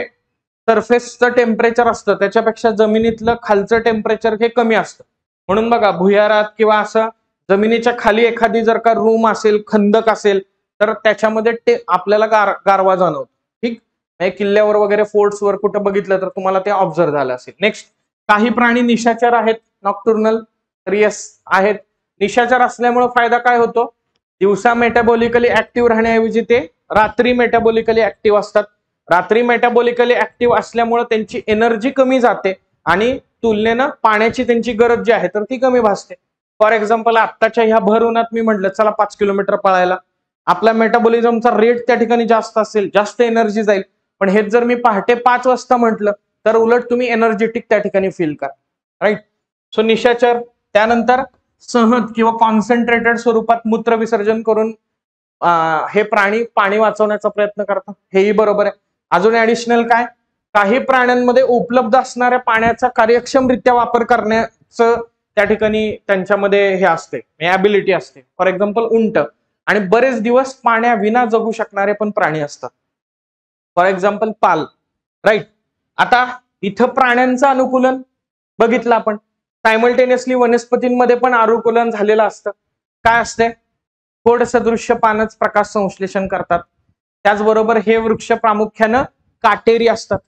सरफेसचं टेम्परेचर असतं त्याच्यापेक्षा जमिनीतलं खालचं टेम्परेचर हे कमी असतं. म्हणून बघा, भुयारात किंवा असं जमिनीच्या खाली एखादी जर का रूम असेल, खंदक असेल, तर त्याच्यामध्ये आपल्याला गारवा जाणवतो. ठीक, किल्ल्यावर वगैरे फोर्ट्सवर कुठं बघितलं तर तुम्हाला ते ऑब्झर्व झालं असेल. नेक्स्ट, काही प्राणी निशाचर आहेत, नॉक्टर्नल. तर यस आहेत. निशाचर असल्यामुळे फायदा काय होतो? दिवसा मेटाबॉलिकली ऍक्टिव्ह राहण्याऐवजी ते रात्री मेटाबॉलिकली ऍक्टिव्ह असतात. रात्री मेटाबॉलिकली ऍक्टिव्ह असल्यामुळे त्यांची एनर्जी कमी जाते आणि तुलनेनं पाण्याची त्यांची गरज जी आहे तर ती कमी भासते. फॉर एक्झाम्पल, आत्ताच्या ह्या भर उन्हात मी म्हटलं चला 5 किलोमीटर पळायला, आपला मेटाबॉलिझमचा रेट त्या ठिकाणी जास्त असेल, जास्त एनर्जी जाईल. पण हेच जर मी पहाटे 5 वाजता म्हटलं तर उलट तुम्ही एनर्जेटिक त्या ठिकाणी फील करा. राईट. सो निशाचर. त्यानंतर सहज किंवा कॉन्सन्ट्रेटेड स्वरूपात मूत्र विसर्जन करून हे प्राणी पाणी वाचवण्याचा प्रयत्न करतात, हेही बरोबर आहे. अजून ऍडिशनल काय, काही प्राण्यांमध्ये उपलब्ध असणाऱ्या पाण्याचा कार्यक्षमरित्या वापर करण्याचं त्या ठिकाणी त्यांच्यामध्ये हे असते, ऍबिलिटी असते. फॉर एक्झाम्पल उंट, आणि बरेच दिवस पाण्याविना जगू शकणारे पण प्राणी असतात. For example Pal. राईट. आता इथं प्राण्यांचं अनुकूलन बघितलं आपण, सायमल्टेनियसली वनस्पतींमध्ये पण अनुकूलन झालेलं असतं. काय असते? खोड सदृश्य पानच प्रकाश संश्लेषण करतात. त्याचबरोबर हे वृक्ष प्रामुख्यानं काटेरी असतात.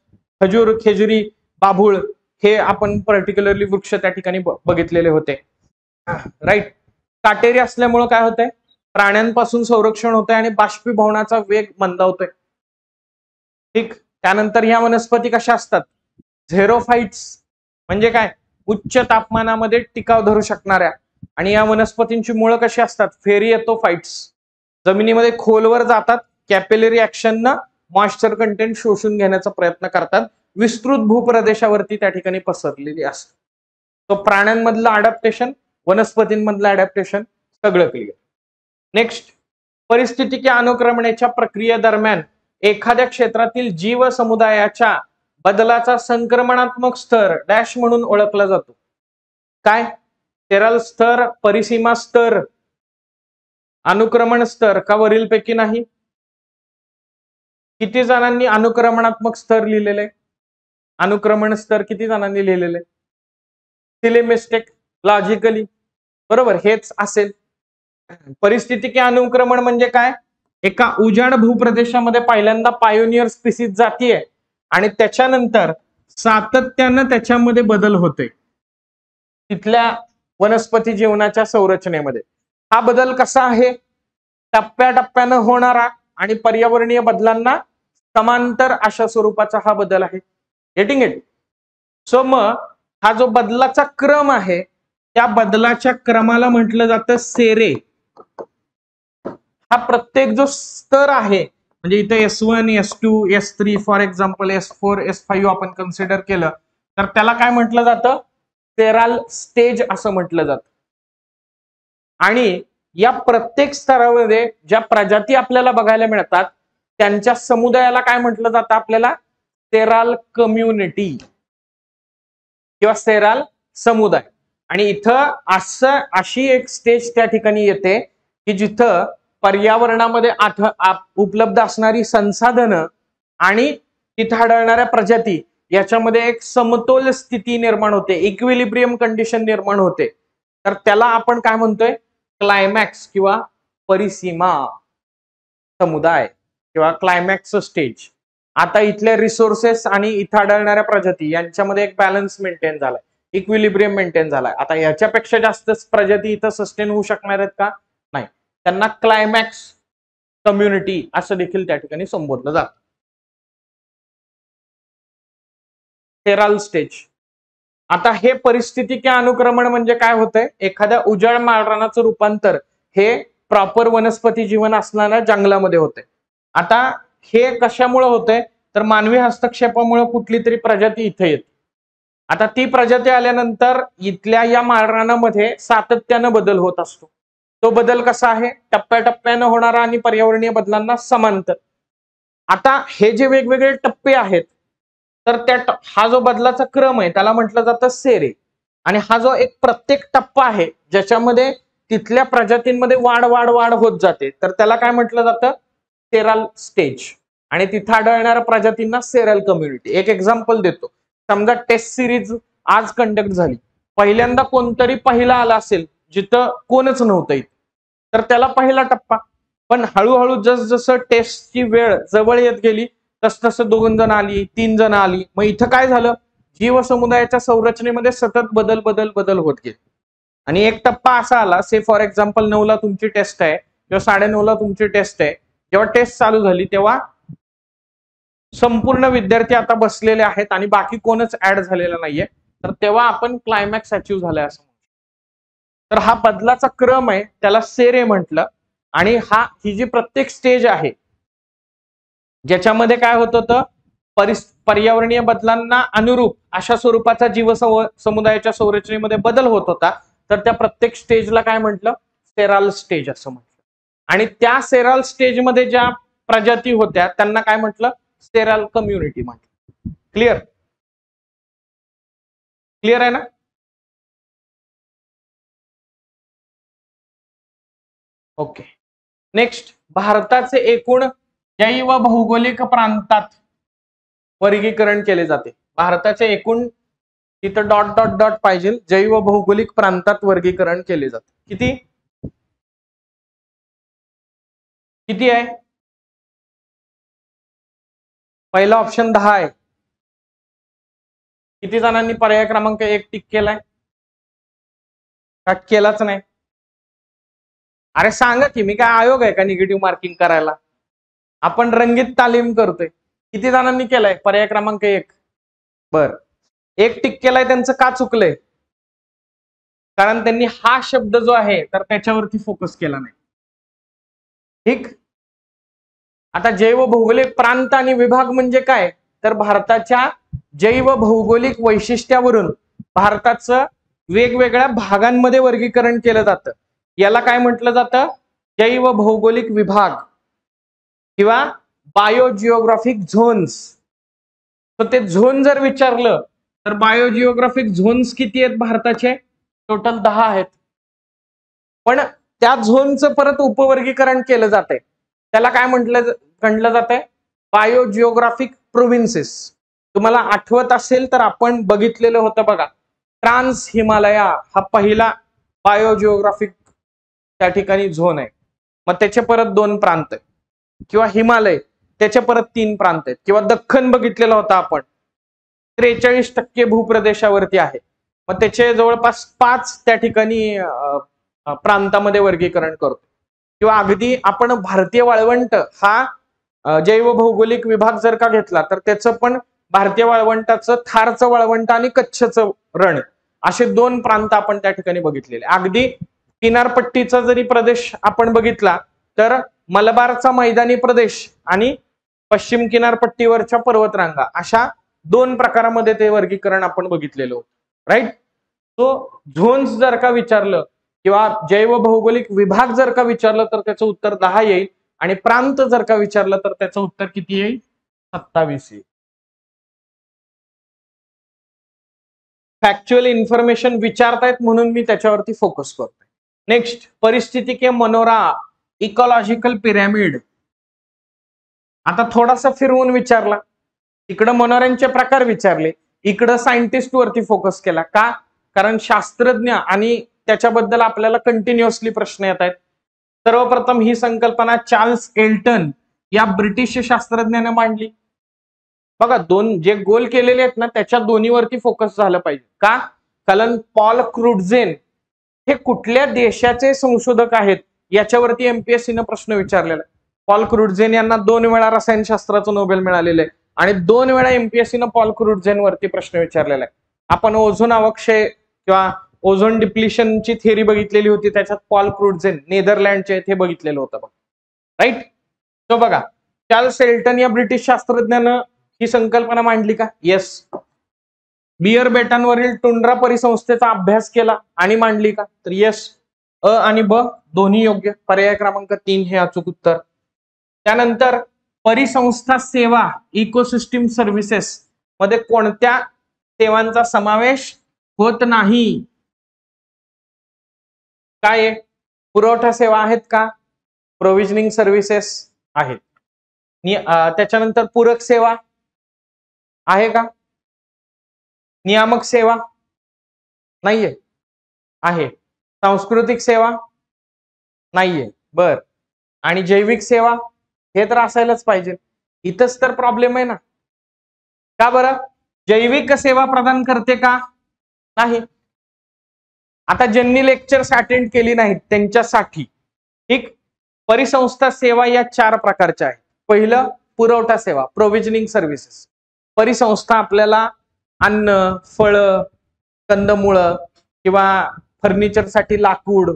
खजूर, खेजुरी, बाभूळ हे आपण पर्टिक्युलरली वृक्ष त्या ठिकाणी बघितलेले होते. राईट. काटेरी असल्यामुळे काय होतंय? प्राण्यांपासून संरक्षण होतंय आणि बाष्पीभवनाचा वेग मंदावतोय. ठीक. त्यानंतर ह्या वनस्पती कशा असतात? झेरोफाइट्स म्हणजे काय? उच्च तापमानामध्ये टिकाव धरू शकणाऱ्या. आणि या वनस्पतींची मुळं कशी असतात? फेरिएटोफाइट्स. जमिनीमध्ये खोलवर जातात, कॅपिलरी ऍक्शननं मॉइश्चर कंटेंट शोषून घेण्याचा प्रयत्न करतात, विस्तृत भूप्रदेशावरती त्या ठिकाणी पसरलेली असतात. तो प्राण्यांमधलं अडॅप्टेशन, वनस्पतींमधलं अडॅप्टेशन सगळं क्लिअर. नेक्स्ट, परिस्थितिकी अनुक्रमणाच्या प्रक्रियेदरम्यान एखाद्या क्षेत्रातील जीव समुदायाच्या बदलाचा संक्रमणात्मक स्तर डॅश म्हणून ओळखला जातो. काय? सेराल स्तर, परिसीमा स्तर, अनुक्रमण स्तर का वरीलपैकी नाही? किती जणांनी अनुक्रमणात्मक स्तर लिहिलेले? अनुक्रमण स्तर किती जणांनी लिहिलेले? सिली मिस्टेक, लॉजिकली बरोबर हेच असेल. परिस्थितिकी अनुक्रमण म्हणजे काय? एका उजाड भूप्रदेशामध्ये पहिल्यांदा पायोनियर स्पीसीज जातीये आणि त्याच्यानंतर सातत्यानं त्याच्यामध्ये बदल होते तिथल्या वनस्पती जीवनाच्या संरचनेमध्ये. हा बदल कसा आहे? टप्प्याटप्प्यानं होणारा आणि पर्यावरणीय बदलांना समांतर अशा स्वरूपाचा हा बदल आहे. Getting it? सो मग हा जो बदलाचा क्रम आहे त्या बदलाच्या क्रमाला म्हटलं जातं सेरे. हा प्रत्येक जो स्तर आहे म्हणजे इथे S1, S2, S3 for example S4, S5 आपण कन्सिडर केलं तर त्याला काय म्हटलं जातं? सेराल स्टेज असं म्हटलं जातं. आणि या प्रत्येक स्तरामध्ये ज्या प्रजाती आपल्याला बघायला मिळतात त्यांच्या समुदायाला काय म्हटलं जातं आपल्याला? सेराल कम्युनिटी किंवा सेराल समुदाय. आणि इथं अशी एक स्टेज त्या ठिकाणी येते की जिथं पर्यावरणामध्ये उपलब्ध असणारी संसाधनं आणि तिथं आढळणाऱ्या प्रजाती याच्यामध्ये एक समतोल स्थिती निर्माण होते, इक्विलिब्रियम कंडिशन निर्माण होते. तर त्याला आपण काय म्हणतोय? क्लायमॅक्स किंवा परिसीमा समुदाय किंवा क्लायमॅक्स स्टेज. आता इथले रिसोर्सेस आणि इथं आढळणाऱ्या प्रजाती यांच्यामध्ये एक बॅलन्स मेंटेन झालाय, इक्विलिब्रियम मेंटेन झालाय. आता याच्यापेक्षा जास्त प्रजाती इथं सस्टेन होऊ शकणार आहेत का? नाही. त्यांना क्लायमॅक्स कम्युनिटी असं देखील त्या ठिकाणी संबोधलं जातं. सेराल स्टेज. आता हे परिस्थितिकी अनुक्रमण म्हणजे काय होतंय? एखाद्या उजाड माळरानाचं रूपांतर हे प्रॉपर वनस्पती जीवन असणाऱ्या जंगलामध्ये होते. आता हे कशामुळे होतंय? तर मानवी हस्तक्षेपामुळे कुठली तरी प्रजाती इथे येते. आता ती प्रजाती आल्यानंतर इथल्या या माळरानामध्ये सातत्यानं बदल होत असतो. तो बदल कसा आहे? टप्प्याटप्प्यानं होणारा आणि पर्यावरणीय बदलांना समांतर. आता हे जे वेगवेगळे टप्पे आहेत तर हा जो बदलाचा क्रम आहे त्याला म्हटलं जातं सेरे. आणि हा जो एक प्रत्येक टप्पा आहे ज्याच्यामध्ये तिथल्या प्रजातींमध्ये वाढ वाढ वाढ होत जाते तर त्याला काय म्हटलं जातं? सेराल स्टेज. आणि तिथं आढळणाऱ्या प्रजातींना सेराल कम्युनिटी. एक एक्झाम्पल देतो. समजा टेस्ट सिरीज आज कंडक्ट झाली, पहिल्यांदा कोणतरी पहिला आला असेल जिथं कोणच नव्हतं इथं तर त्याला पहिला टप्पा. पण हळूहळू जसजसं टेस्टची वेळ जवळ येत गेली तसतसं 2 जण आली, 3 जण आली. मग इथं काय झालं? जीव समुदायाच्या संरचनेमध्ये सतत बदल बदल बदल होत गेले. आणि एक टप्पा असा आला, से फॉर एक्झाम्पल 9ला तुमची टेस्ट आहे किंवा 9:30ला तुमची टेस्ट आहे. जेव्हा टेस्ट चालू झाली तेव्हा संपूर्ण विद्यार्थी आता बसलेले आहेत आणि बाकी कोणच ऍड झालेला नाहीये. तर तेव्हा आपण क्लायमॅक्स अचीव झालाय असं म्हणतो. तर हा बदलाचा क्रम आहे त्याला सेरे म्हटलं. आणि ही जी प्रत्येक स्टेज आहे ज्याच्यामध्ये काय होत होतं? पर्यावरणीय बदलांना अनुरूप अशा स्वरूपाचा जीव समुदायाच्या संरचनेमध्ये बदल होत होता. तर त्या प्रत्येक स्टेजला काय म्हटलं? सेराल स्टेज असं म्हटलं. आणि त्या सेराल स्टेजमध्ये ज्या प्रजाती होत्या त्यांना काय म्हटलं? सेराल कम्युनिटी म्हटलं. क्लिअर? क्लिअर आहे ना? ओके. नेक्स्ट, भारताचे एकूण जैव भौगोलिक प्रांतात वर्गीकरण केले जाते. भारताचे एकूण तिथं डॉट डॉट डॉट पाहिजे, जैव भौगोलिक प्रांतात वर्गीकरण केले जाते. किती किती आहे? पहिला ऑप्शन 10 आहे. किती जणांनी पर्याय क्रमांक 1 टिक केलाय? का केलाच नाही? अरे सांगा की, मी काय आयोग आहे का निगेटिव्ह मार्किंग करायला? आपण रंगीत तालीम करतोय. किती जणांनी केलाय पर्याय क्रमांक 1? बर, 1 टिक केलाय त्यांचं का चुकलंय? कारण त्यांनी हा शब्द जो आहे तर त्याच्यावरती फोकस केला नाही. ठीक. आता जैव भौगोलिक प्रांत आणि विभाग म्हणजे काय? तर भारताच्या जैव भौगोलिक वैशिष्ट्यावरून भारताचं वेगवेगळ्या भागांमध्ये वर्गीकरण केलं जातं. याला काय म्हटलं जातं? जैव भौगोलिक विभाग किंवा बायोजिओग्राफिक झोन्स. तर ते झोन जर विचारलं तर बायोजिओग्राफिक झोन्स किती आहेत भारताचे? टोटल 10 आहेत. पण त्या झोनचं परत उपवर्गीकरण केलं जातंय. त्याला काय म्हटलं जातंय? बायोजिओग्राफिक प्रोव्हिन्सेस. तुम्हाला आठवत असेल तर आपण बघितलेलं होतं बघा, ट्रान्स हिमालया हा पहिला बायोजिओग्राफिक त्या ठिकाणी झोन आहे. मग त्याचे परत 2 प्रांत आहेत, किंवा हिमालय त्याचे परत 3 प्रांत आहेत, किंवा दख्खन बघितलेला होता आपण 43% भूप्रदेशावरती आहे. मग त्याचे जवळपास 5 त्या ठिकाणी प्रांतामध्ये वर्गीकरण करतो. किंवा अगदी आपण भारतीय वाळवंट हा जैवभौगोलिक विभाग जर का घेतला तर त्याचं पण भारतीय वाळवंटाचं थारचं वाळवंट आणि कच्छचं रण असे 2 प्रांत आपण त्या ठिकाणी बघितलेले. अगदी किनारपट्टीचा जरी प्रदेश आपण बघितला तर मलबारचा मैदानी प्रदेश आणि पश्चिम किनारपट्टीवरच्या पर्वतरांगा अशा 2 प्रकारामध्ये ते वर्गीकरण आपण बघितलेलं होतं. राईट. सो झोन्स जर का विचारलं किंवा जैवभौगोलिक विभाग जर का विचारलं तर त्याचं उत्तर 10 येईल, आणि प्रांत जर का विचारलं तर त्याचं उत्तर किती येईल? 27 येईल. फॅक्च्युअल इन्फॉर्मेशन विचारतायत म्हणून मी त्याच्यावरती फोकस करतोय. नेक्स्ट, परिस्थिती के मनोरा इकॉलॉजिकल पिरॅमिड. आता थोडासा फिरवून विचारला, इकडं मनोऱ्यांचे प्रकार विचारले, इकडं सायंटिस्ट वरती फोकस केला. का? कारण शास्त्रज्ञ आणि त्याच्याबद्दल आपल्याला कंटिन्युअसली प्रश्न येत आहेत. सर्वप्रथम ही संकल्पना चार्ल्स एल्टन या ब्रिटिश शास्त्रज्ञाने मांडली. बघा, 2 जे गोल केलेले आहेत ना त्याच्या दोन्हीवरती फोकस झालं पाहिजे. का? कारण पॉल क्रुटझेन हे कुठल्या देशाचे संशोधक आहेत याच्यावरती एमपीएससी ने प्रश्न विचारलेला आहे. पॉल क्रुटझेन यांना 2 वेळा रसायनशास्त्राचं नोबेल मिळालेलं आहे आणि 2 वेळा एमपीएससी ने पॉल क्रुटझेन वरती प्रश्न विचारलेला आहे. आपण ओझोन अवक्षय किंवा ओझोन डिप्लिशनची थिअरी बघितलेली होती, त्याच्यात पॉल क्रुटझेन नेदरलँडचे हे बघितलेलं होतं. राईट. तो बघा, चार्ल्स एल्टन या ब्रिटिश शास्त्रज्ञानं ही संकल्पना मांडली का? येस. बियर बेटांवरील टुंड्रा परिसंस्थेचा अभ्यास केला आणि मांडली का? तर येस. अ आणि ब दोन्ही योग्य. पर्याय क्रमांक 3 हे अचूक उत्तर. त्यानंतर परिसंस्था सेवा इकोसिस्टीम सर्व्हिसेस मध्ये कोणत्या सेवांचा समावेश होत नाही? काय? पुरवठा सेवा आहेत का? प्रोव्हिजनिंग सर्व्हिसेस आहेत. त्याच्यानंतर पूरक सेवा आहे का? नियामक सेवा नाहीये. आहे. सांस्कृतिक सेवा नाहीये. बर. आणि जैविक सेवा हे तर असायलाच पाहिजे. इथंच तर प्रॉब्लेम आहे ना. का बरं? जैविक सेवा प्रदान करते का? नाही. आता ज्यांनी लेक्चर्स अटेंड केली नाहीत त्यांच्यासाठी ठीक, परिसंस्था सेवा या 4 प्रकारच्या आहेत. पहिलं पुरवठा सेवा, प्रोव्हिजनिंग सर्व्हिसेस. परिसंस्था आपल्याला अन्न, फळं, कंदमुळं किंवा फर्निचरसाठी लाकूड,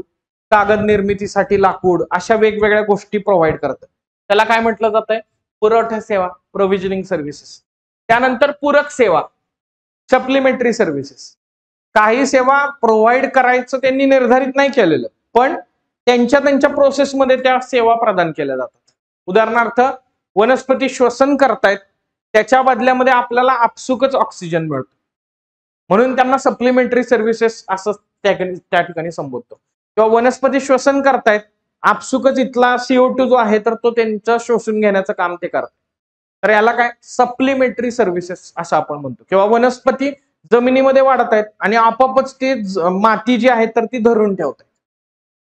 कागद निर्मितीसाठी लाकूड अशा वेगवेगळ्या गोष्टी प्रोव्हाइड करतात. त्याला काय म्हटलं जातंय? पुरवठा सेवा, प्रोव्हिजनिंग सर्व्हिसेस. त्यानंतर पूरक सेवा, सप्लिमेंटरी सर्व्हिसेस. काही सेवा प्रोव्हाइड करायचं त्यांनी निर्धारित नाही केलेलं, पण त्यांच्या प्रोसेसमध्ये त्या सेवा प्रदान केल्या जातात. उदाहरणार्थ, वनस्पती श्वसन करतायत, त्याच्या बदल्यामध्ये आपल्याला आपसुकच ऑक्सिजन मिळतो, म्हणून त्यांना सप्लिमेंटरी सर्व्हिसेस असं त्या ठिकाणी संबोधतो. किंवा वनस्पती श्वसन करतायत, आपसुकच इथला CO2 जो आहे तर तो त्यांचं शोषून घेण्याचं काम ते करतात. तर याला काय? सप्लिमेंटरी सर्व्हिसेस असं आपण म्हणतो. किंवा वनस्पती जमिनीमध्ये वाढत आहेत आणि आपोआपच ते माती जी आहे तर ती धरून ठेवतात.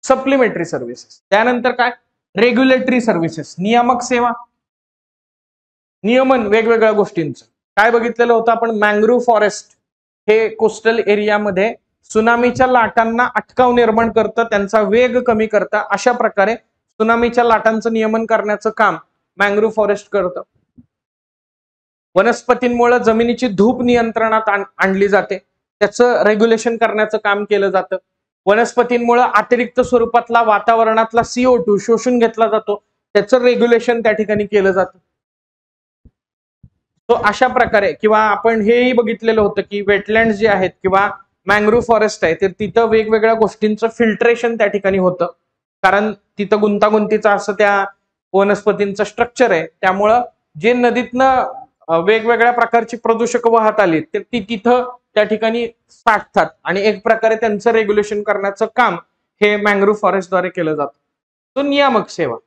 Supplementary services. त्यानंतर काय? रेग्युलेटरी सर्व्हिसेस, नियामक सेवा, नियमन वेगवेगळ्या गोष्टींचं. काय बघितलेलं होतं आपण? मँग्रोव्ह फॉरेस्ट हे कोस्टल एरियामध्ये सुनामीच्या लाटांना अटकाव निर्माण करतं, त्यांचा वेग कमी करतं. अशा प्रकारे सुनामीच्या लाटांचं नियमन करण्याचं काम मँग्रोव्ह फॉरेस्ट करतं. वनस्पतींमुळे जमिनीची धूप नियंत्रणात आणली जाते, त्याचं रेग्युलेशन करण्याचं काम केलं जातं. वनस्पतींमुळे अतिरिक्त स्वरूपातला वातावरणातला CO2 शोषून घेतला जातो, त्याचं रेग्युलेशन त्या ठिकाणी केलं जातं. तो अशा प्रकारे. किंवा आपण हेही बघितलेलं होतं की वेटलँड जे आहेत किंवा मँग्रोव्ह फॉरेस्ट आहे तर तिथं वेगवेगळ्या गोष्टींचं फिल्ट्रेशन त्या ठिकाणी होतं, कारण तिथं गुंतागुंतीचं असं त्या वनस्पतींचं स्ट्रक्चर आहे. त्यामुळं जे नदीतनं वेगवेगळ्या प्रकारची प्रदूषक वाहत आली तर ती तिथं त्या ठिकाणी साठतात आणि एक प्रकारे त्यांचं रेग्युलेशन करण्याचं काम हे मँग्रोव्ह फॉरेस्टद्वारे केलं जातं. तो नियामक सेवा.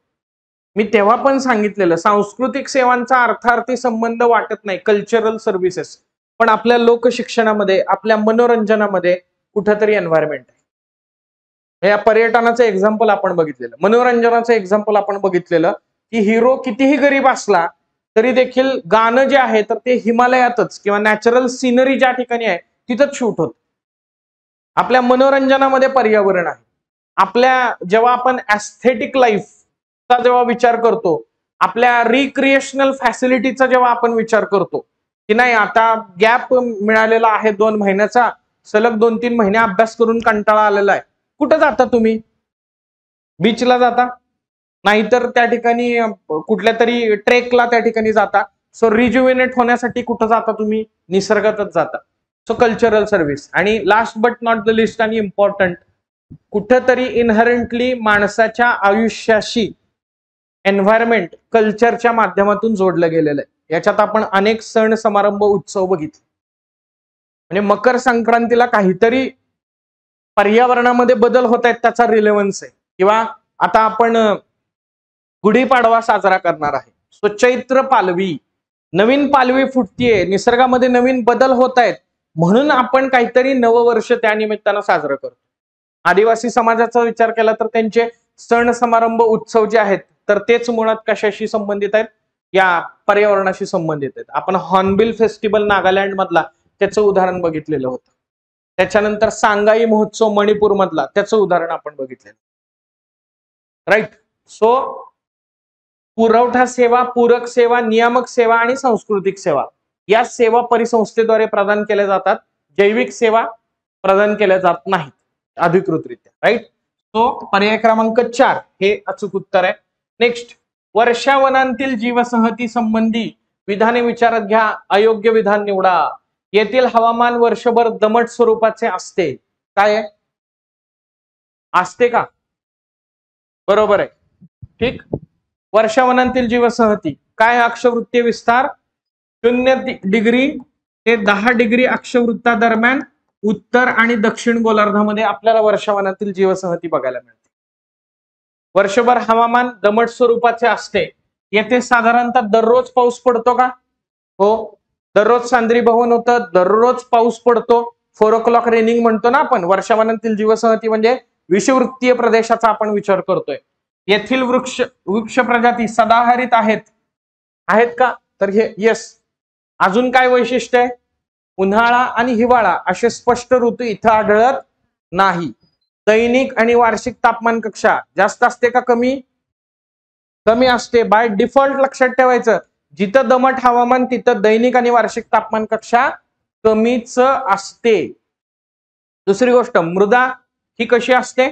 मी तेव्हा पण सांगितलेलं, सांस्कृतिक सेवांचा अर्थार्थी संबंध वाटत नाही, कल्चरल सर्व्हिसेस, पण आपल्या लोकशिक्षणामध्ये, आपल्या मनोरंजनामध्ये कुठंतरी एन्व्हायरमेंट आहे. या पर्यटनाचं एक्झाम्पल आपण बघितलेलं, मनोरंजनाचं एक्झाम्पल आपण बघितलेलं की हिरो कितीही गरीब असला तरी देखील गाणं जे आहे तर ते हिमालयातच किंवा नॅचरल सिनरी ज्या ठिकाणी आहे तिथंच शूट होत. आपल्या मनोरंजनामध्ये पर्यावरण आहे. आपल्या जेव्हा आपण ऍस्थेटिक लाईफचा जेव्हा विचार करतो, आपल्या रिक्रिएशनल फॅसिलिटीचा जेव्हा आपण विचार करतो की नाही आता गॅप मिळालेला आहे 2 महिन्याचा, सलग 2-3 महिने अभ्यास करून कंटाळा आलेला आहे, कुठं जाता तुम्ही? बीचला जाता, नाहीतर त्या ठिकाणी कुठल्या तरी ट्रेकला त्या ठिकाणी जाता. सो रिज्युविनेट होण्यासाठी कुठं जाता तुम्ही? निसर्गातच जाता. So cultural service. आणि last but not the least आणि इम्पॉर्टंट, कुठंतरी इनहरंटली माणसाच्या आयुष्याशी एन्व्हायरमेंट कल्चरच्या माध्यमातून जोडलं गेलेलं आहे. याच्यात आपण अनेक सण समारंभ उत्सव बघितले. म्हणजे मकर संक्रांतीला काहीतरी पर्यावरणामध्ये बदल होत आहेत त्याचा रिलेव्हन्स आहे. किंवा आता आपण गुढीपाडवा साजरा करणार आहे, सो चैत्र पालवी, नवीन पालवी फुटतीये, निसर्गामध्ये नवीन बदल होत आहेत, म्हणून आपण काहीतरी नववर्ष त्या निमित्तानं साजरं करतो. आदिवासी समाजाचा विचार केला तर त्यांचे सण समारंभ उत्सव जे आहेत तर तेच मुळात कशाशी संबंधित आहेत? या पर्यावरणाशी संबंधित आहेत. आपण हॉर्नबिल फेस्टिवल नागालँड मधला त्याचं उदाहरण बघितलेलं होतं. त्याच्यानंतर सांगाई महोत्सव मणिपूर मधला त्याचं उदाहरण आपण बघितलेलं. राईट. सो पुरवठा सेवा, पूरक सेवा, नियामक सेवा आणि सांस्कृतिक सेवा या सेवा परिसंस्थेद्वारे प्रदान केल्या जातात. जैविक सेवा प्रदान केल्या जात नाहीत अधिकृतरित्या. राईट. सो पर्याय क्रमांक 4 हे अचूक उत्तर आहे. नेक्स्ट, वर्षावनांतील जीवसंहती संबंधी विधाने विचारात घ्या, अयोग्य विधान निवडा. येथील हवामान वर्षभर दमट स्वरूपाचे असते. काय आहे? असते का? बरोबर आहे. ठीक. वर्षावनांतील जीवसंहती काय? अक्षवृत्तीय विस्तार 0 डिग्री ते 10 डिग्री अक्षवृत्तादरम्यान उत्तर आणि दक्षिण गोलार्धामध्ये आपल्याला वर्षावनातील जीवसंहती बघायला मिळते. वर्षभर हवामान दमट स्वरूपाचे असते. येथे साधारणतः दररोज पाऊस पडतो का? हो. दररोज सांद्रीभवन होतं, दररोज पाऊस पडतो. 4 o'clock रेनिंग म्हणतो ना आपण. वर्षावनातील जीवसंहती म्हणजे विषुववृत्तीय प्रदेशाचा आपण विचार करतोय. येथील वृक्ष प्रजाती सदाहरित आहेत का? तर हे येस. अजून काय वैशिष्ट्य आहे? उन्हाळा आणि हिवाळा असे स्पष्ट ऋतू इथं आढळत नाही. दैनिक आणि वार्षिक तापमान कक्षा जास्त असते का कमी? कमी असते. बाय डिफॉल्ट लक्षात ठेवायचं, जिथं दमट हवामान तिथं दैनिक आणि वार्षिक तापमान कक्षा कमीच असते. दुसरी गोष्ट, मृदा ही कशी असते?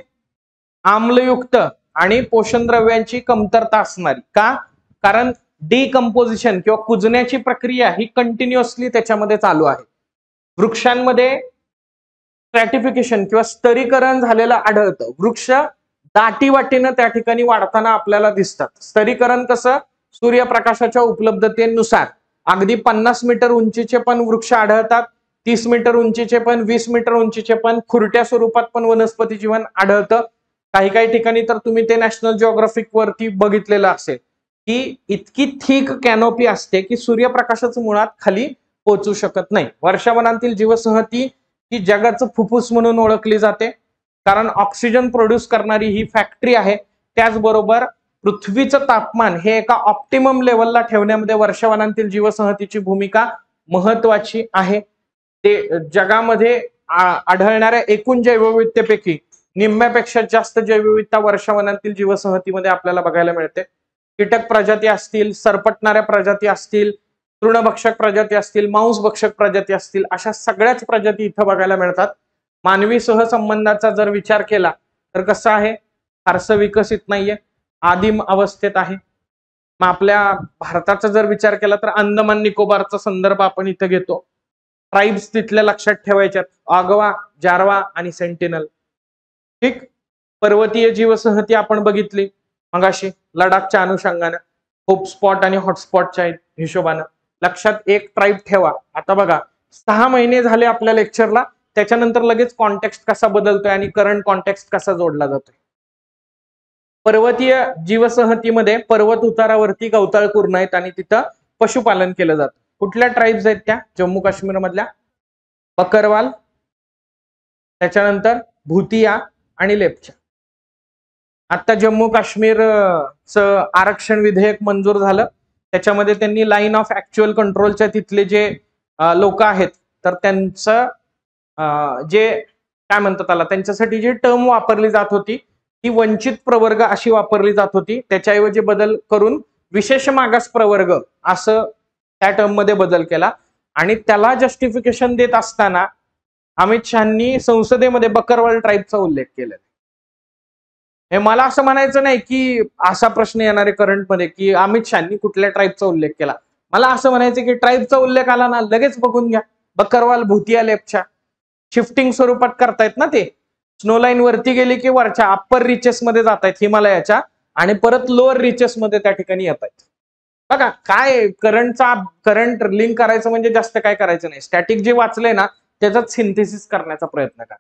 आम्लयुक्त आणि पोषण द्रव्यांची कमतरता असणारी. का? कारण डिकम्पोजिशन किंवा कुजण्याची प्रक्रिया ही कंटिन्युअसली त्याच्यामध्ये चालू आहे. वृक्षांमध्ये स्ट्रॅटिफिकेशन किंवा स्तरीकरण झालेलं आढळतं. वृक्ष दाटीवाटीनं त्या ठिकाणी वाढताना आपल्याला दिसतात. स्तरीकरण कसं? सूर्यप्रकाशाच्या उपलब्धतेनुसार. अगदी 50 मीटर उंचीचे पण वृक्ष आढळतात, 30 मीटर उंचीचे पण, 20 मीटर उंचीचे पण, खुरट्या स्वरूपात पण वनस्पती जीवन आढळतं. काही काही ठिकाणी तर तुम्ही ते नॅशनल जिओग्राफिक वरती बघितलेलं असेल की इतकी थिक कॅनोपी असते की सूर्यप्रकाशाचं मुळात खाली पोहोचू शकत नाही. वर्षावनांतील जीवसंहती ही जगाचं फुफ्फुस म्हणून ओळखली जाते, कारण ऑक्सिजन प्रोड्यूस करणारी ही फॅक्टरी आहे. त्याचबरोबर पृथ्वीचं तापमान हे एका ऑप्टिमम लेवलला ठेवण्यामध्ये वर्षावनांतील जीवसंहतीची भूमिका महत्वाची आहे. ते जगामध्ये आढळणाऱ्या एकूण जैवविविधतेपैकी निम्म्यापेक्षा जास्त जैवविविधता वर्षावनांतील जीवसंहतीमध्ये आपल्याला बघायला मिळते. कीटक प्रजाती असतील, सरपटणाऱ्या प्रजाती असतील, तृणभक्षक प्रजाती असतील, मांसभक्षक प्रजाती असतील, अशा सगळ्याच प्रजाती इथं बघायला मिळतात. मानवी सहसंबंधाचा जर विचार केला तर कसं आहे? फारसं विकसित नाहीये, आदिम अवस्थेत आहे. मग आपल्या भारताचा जर विचार केला तर अंदमान निकोबारचा संदर्भ आपण इथं घेतो. ट्राईब्स तिथल्या लक्षात ठेवायच्यात, आगवा, जारवा आणि सेंटिनल. ठीक. पर्वतीय जीवसंहती आपण बघितली मगाशी लडाखच्या अनुषंगाने, होप स्पॉट आणि हॉटस्पॉटच्या हिशोबानं. लक्षात एक ट्राईब ठेवा. आता बघा, 6 महिने झाले आपल्या लेक्चरला, त्याच्यानंतर लगेच कॉन्टेक्स्ट कसा बदलतोय आणि करंट कॉन्टेक्स्ट कसा जोडला जातोय. पर्वतीय जीवसंहतीमध्ये पर्वत उतारावरती गवताळ कुरण आहेत आणि तिथं पशुपालन केलं जातं. कुठल्या ट्राईब्स आहेत त्या जम्मू काश्मीर मधल्या? बकरवाल, त्याच्यानंतर भूतिया आणि लेप्चा. आता जम्मू काश्मीर चं आरक्षण विधेयक मंजूर झालं, त्याच्यामध्ये त्यांनी लाईन ऑफ ऍक्च्युअल कंट्रोलच्या तिथले जे लोक आहेत तर त्यांचं जे काय म्हणतात त्याला, त्यांच्यासाठी जी टर्म वापरली जात होती ती वंचित प्रवर्ग अशी वापरली जात होती, त्याच्याऐवजी बदल करून विशेष मागास प्रवर्ग असं त्या टर्म मध्ये बदल केला. आणि त्याला जस्टिफिकेशन देत असताना अमित शहानी संसदेमध्ये बकरवाल ट्राईबचा उल्लेख केला. हे मला असं म्हणायचं नाही की असा प्रश्न येणारे करंट मध्ये की अमित शहानी कुठल्या ट्राईबचा उल्लेख केला. मला असं म्हणायचं की ट्राईबचा उल्लेख आला ना लगेच बघून घ्या, बकरवाल, भूतिया, लेप्चा शिफ्टिंग स्वरूपात करतायत ना ते. स्नो लाईन वरती गेली की वरच्या अप्पर रिचेस मध्ये जात आहेत हिमालयाच्या आणि परत लोअर रिचेस मध्ये त्या ठिकाणी येत आहेत. बघा काय करंट लिंक करायचं म्हणजे जास्त काय करायचं नाही, स्टॅटिक जे वाचलंय ना त्याचाच सिंथेसिस करण्याचा प्रयत्न करा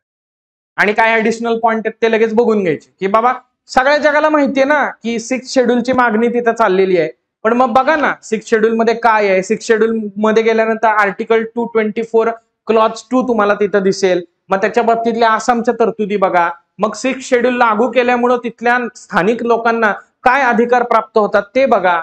आणि काय ऍडिशनल पॉइंट आहेत ते लगेच बघून घ्यायचे की बाबा सगळ्या जगाला माहितीये ना की 6 शेड्यूलची मागणी तिथं चाललेली आहे. पण मग बघा ना 6 शेड्यूल मध्ये काय आहे. 6 शेड्यूल मध्ये गेल्यानंतर आर्टिकल 224 क्लॉज 2 तुम्हाला तिथं दिसेल. मग त्याच्या बाबतीतल्या आसामच्या तरतुदी बघा. मग 6 शेड्यूल लागू केल्यामुळे तिथल्या स्थानिक लोकांना काय अधिकार प्राप्त होतात ते बघा.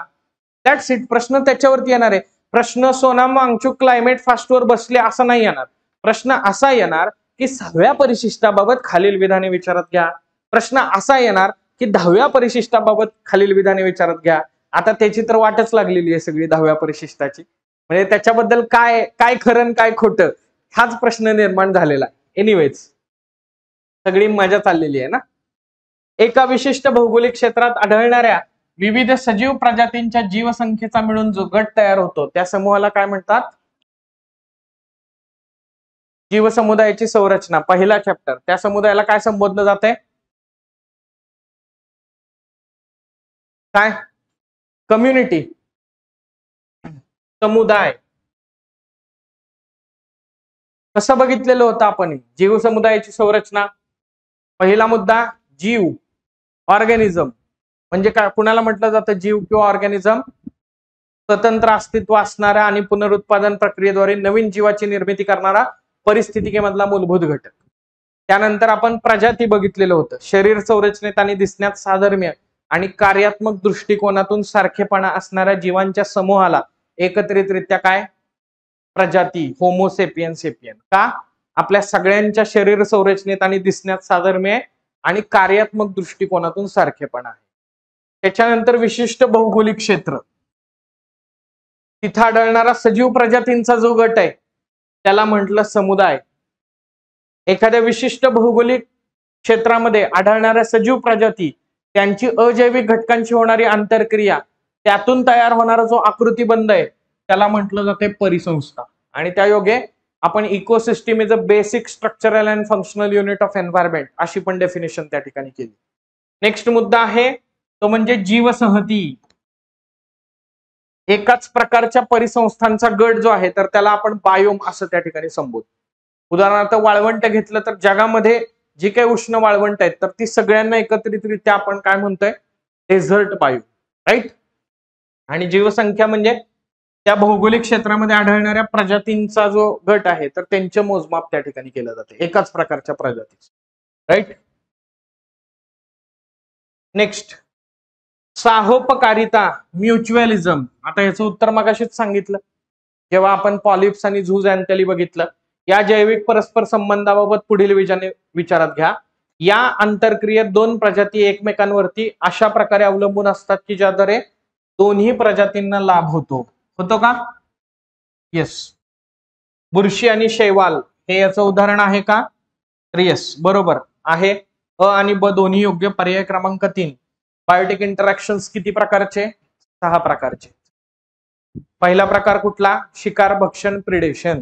That's it. प्रश्न त्याच्यावरती येणार आहे. प्रश्न सोनाम वांगचुक क्लायमेट फास्टवर बसले असं नाही येणार. प्रश्न असा येणार की 6व्या परिशिष्टाबाबत खालील विधाने विचारात घ्या. प्रश्न असा येणार की 10व्या परिशिष्टाबाबत खालील विधाने विचारात घ्या. आता त्याची तर वाटच लागलेली आहे सगळी 10व्या परिशिष्टाची. म्हणजे त्याच्याबद्दल काय काय खरं काय खोटं हाच प्रश्न निर्माण झालेला आहे. एनिवेज सगळी मजा चाललेली आहे ना. एका विशिष्ट भौगोलिक क्षेत्रात आढळणाऱ्या विविध सजीव प्रजातींच्या जीवसंख्येचा मिळून जो गट तयार होतो त्या समूहाला काय म्हणतात? जीवसमुदायाची संरचना, पहिला चॅप्टर. त्या समुदायाला काय संबोधलं जाते? काय? कम्युनिटी, समुदाय. कसं बघितलेलं होतं आपण जीवसमुदायाची संरचना? पहिला मुद्दा जीव, ऑर्गॅनिझम. म्हणजे काय कुणाला म्हटलं जातं जीव किंवा ऑर्गॅनिझम? स्वतंत्र अस्तित्व असणारा आणि पुनरुत्पादन प्रक्रियेद्वारे नवीन जीवाची निर्मिती करणारा परिस्थितीमधला मूलभूत घटक. त्यानंतर आपण प्रजाती बघितलेलं होतं. शरीर संरचनेत आणि दिसण्यात साधर्म्य आणि कार्यात्मक दृष्टिकोनातून सारखेपणा असणाऱ्या जीवांच्या समूहाला एकत्रितरित्या काय? प्रजाती, होमोसेपियन सेपियन. का? आपल्या सगळ्यांच्या शरीर संरचनेत आणि दिसण्यात साधर्म्य आणि कार्यात्मक दृष्टिकोनातून सारखेपणा आहे. त्याच्यानंतर विशिष्ट भौगोलिक क्षेत्र, तिथं आढळणारा सजीव प्रजातींचा जो गट आहे त्याला म्हटलं समुदाय. एखाद्या विशिष्ट भौगोलिक क्षेत्रामध्ये आढळणाऱ्या सजीव प्रजाती त्यांची अजैविक घटकांची होणारी आंतरक्रिया त्यातून तयार होणारा जो आकृतीबंध आहे त्याला म्हटलं जाते परिसंस्था. आणि त्या योगे आपण ecosystem is a basic structural and functional unit of environment अशी पण डेफिनेशन त्या ठिकाणी केली. नेक्स्ट मुद्दा आहे तो म्हणजे जीवसंहती. एकाच प्रकारच्या परिसंस्थांचा गट जो आहे तर त्याला आपण बायोम असं त्या ठिकाणी संबोधतो. उदाहरणार्थ वाळवंट घेतलं तर जगामध्ये जी काही उष्ण वाळवंट आहेत तर ती सगळ्यांना एकत्रितरित्या आपण काय म्हणतोय? Desert bio, right. आणि जीवसंख्या म्हणजे त्या भौगोलिक क्षेत्रामध्ये आढळणाऱ्या प्रजातींचा जो गट आहे तर त्यांचे मोजमाप त्या ठिकाणी केलं जाते एकाच प्रकारच्या प्रजातीचे, राईट. नेक्स्ट साहोपकारिता, म्युच्युअलिझम. आता याचं उत्तर मगाशीच सांगितलं जेव्हा आपण पॉलिप्स आणि झूज अँथेली बघितलं. या जैविक परस्पर संबंधाबाबत पुढील विचारात घ्या. या आंतरक्रियेत दोन प्रजाती एकमेकांवरती अशा प्रकारे अवलंबून असतात की ज्याद्वारे दोन्ही प्रजातींना लाभ होतो का? येस. बुरशी आणि शैवाल हे याचं उदाहरण आहे का? तर येस, बरोबर आहे. अ आणि ब दोन्ही योग्य. पर्याय क्रमांक 3. बायोटिक इंटरॅक्शन्स किती प्रकारचे? 6 प्रकारचे. पहिला प्रकार कुठला? शिकार, भक्षण, प्रिडेशन.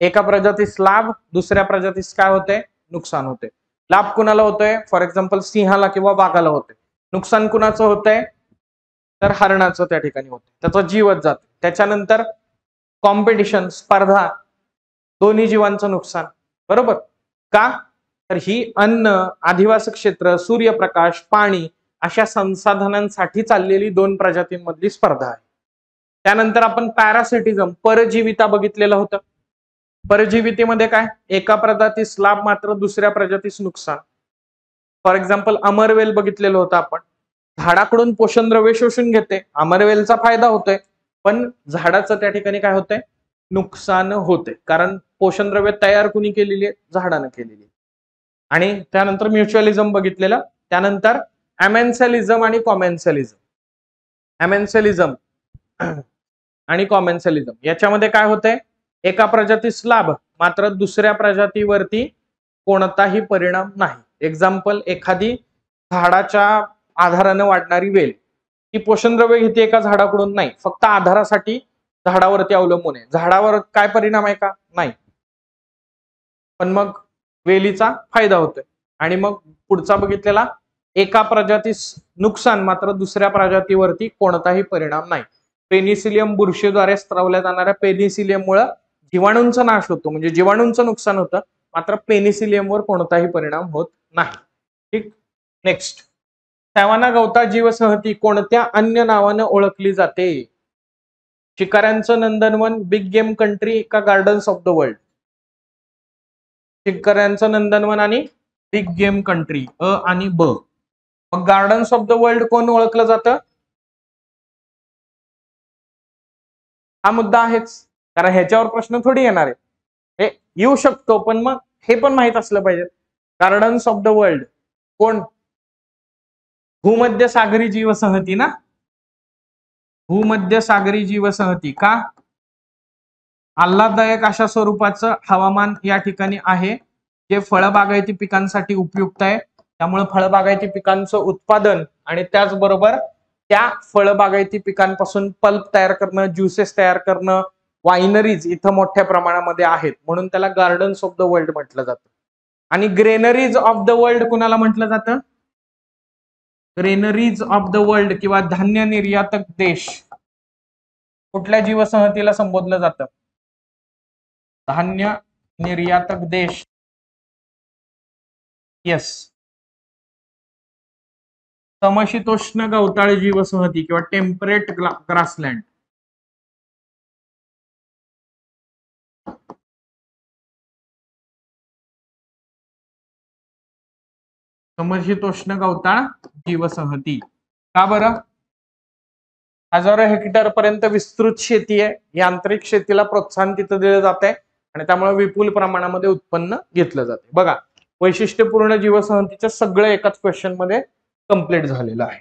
एका प्रजातीस लाभ, दुसऱ्या प्रजातीस काय होते? नुकसान होते. लाभ कुणाला होतोय? फॉर एक्झाम्पल सिंहाला किंवा वाघाला होते. नुकसान कुणाचं होतंय? तर हरणाचं त्या ठिकाणी होते, त्याचा जीवच जातो. त्याच्यानंतर कॉम्पिटिशन, स्पर्धा. दोन्ही जीवांचं नुकसान. बरोबर का? तर ही अन्न, अधिवास क्षेत्र, सूर्यप्रकाश, पाणी अशा संसाधनांसाठी चाललेली दोन प्रजातींमधली स्पर्धा आहे. त्यानंतर आपण पॅरासिटिझम, परजीविता बघितलेलं होतं. परजीवितेमध्ये काय? एका प्रजातीस लाभ मात्र दुसऱ्या प्रजातीस नुकसान. फॉर एक्झाम्पल अमरवेल बघितलेलं होतं आपण. झाडाकडून पोषण द्रव्य शोषून घेते, अमरवेलचा फायदा होतोय, पण झाडाचं त्या ठिकाणी काय होतंय? नुकसान होते. कारण पोषण द्रव्य तयार कुणी केलेली आहे? झाडानं केलेली आहे. आणि त्यानंतर म्युच्युअलिझम बघितलेलं. त्यानंतर अमेन्सलिझम आणि कॉमेन्सलिझम. अमेन्सलिझम आणि कॉमेन्सलिझम याच्यामध्ये काय होतंय? एका प्रजातीस लाभ मात्र दुसऱ्या प्रजातीवरती कोणताही परिणाम नाही. एक्झाम्पल, एखादी झाडाच्या आधारानं वाढणारी वेल, ती पोषण द्रव्य घेते एका झाडाकडून? नाही, फक्त आधारासाठी झाडावरती अवलंबून आहे. झाडावर काय परिणाम आहे का? नाही, पण मग वेलीचा फायदा होतोय. आणि मग पुढचा बघितलेला, एका प्रजातीस नुकसान मात्र दुसऱ्या प्रजातीवरती कोणताही परिणाम नाही. पेनिसिलियम बुरशीद्वारे स्त्रवल्या जाणाऱ्या पेनिसिलियममुळे जीवाणूंचा नाश होतो, म्हणजे जीवाणूंचं नुकसान होतं, मात्र पेनिसिलियमवर कोणताही परिणाम होत नाही. ठीक. नेक्स्ट, सॅवाना गवताळ जीवसंहती कोणत्या अन्य नावानं ओळखली जाते? शिकाऱ्यांचं नंदनवन, बिग गेम कंट्री का गार्डन्स ऑफ द वर्ल्ड? शिकाऱ्यांचं नंदनवन आणि बिग गेम कंट्री, अ आणि ब. मग गार्डन्स ऑफ द वर्ल्ड कोण ओळखलं जातं? हा मुद्दा आहेच, कारण ह्याच्यावर प्रश्न थोडी येणार आहे. हे येऊ शकतो, पण मग हे पण माहित असलं पाहिजे. गार्डन्स ऑफ द वर्ल्ड कोण? भूमध्य सागरी जीवसंहती ना. भूमध्य सागरी जीवसंहती का? आल्हाददायक अशा स्वरूपाचं हवामान या ठिकाणी आहे, जे फळबागायती पिकांसाठी उपयुक्त आहे. त्यामुळे फळबागायती पिकांचं उत्पादन आणि त्याचबरोबर त्या फळबागायती पिकांपासून पल्प तयार करणं, ज्युसेस तयार करणं, वायनरीज इथं मोठ्या प्रमाणामध्ये आहेत, म्हणून त्याला गार्डन्स ऑफ द वर्ल्ड म्हटलं जातं. आणि ग्रेनरीज ऑफ द वर्ल्ड कुणाला म्हटलं जातं? ग्रेनरीज ऑफ द वर्ल्ड किंवा धान्य निर्यातक देश कुठल्या जीवसंहतीला संबोधलं जातं? धान्य निर्यातक देश. येस. समशीतोष्ण गवताळी जीवसंहती किंवा टेम्परेट ग्रासलँड. समशीतोष्ण गवताळ जीवसंहती का बरं? हजारो हेक्टर पर्यंत विस्तृत शेती आहे, यांत्रिक शेतीला प्रोत्साहन तिथं दिलं जात आहे आणि त्यामुळे विपुल प्रमाणामध्ये उत्पन्न घेतलं जाते. बघा, वैशिष्ट्यपूर्ण जीवसंहतीचं सगळं एकाच क्वेश्चन मध्ये कंप्लीट झालेलं आहे.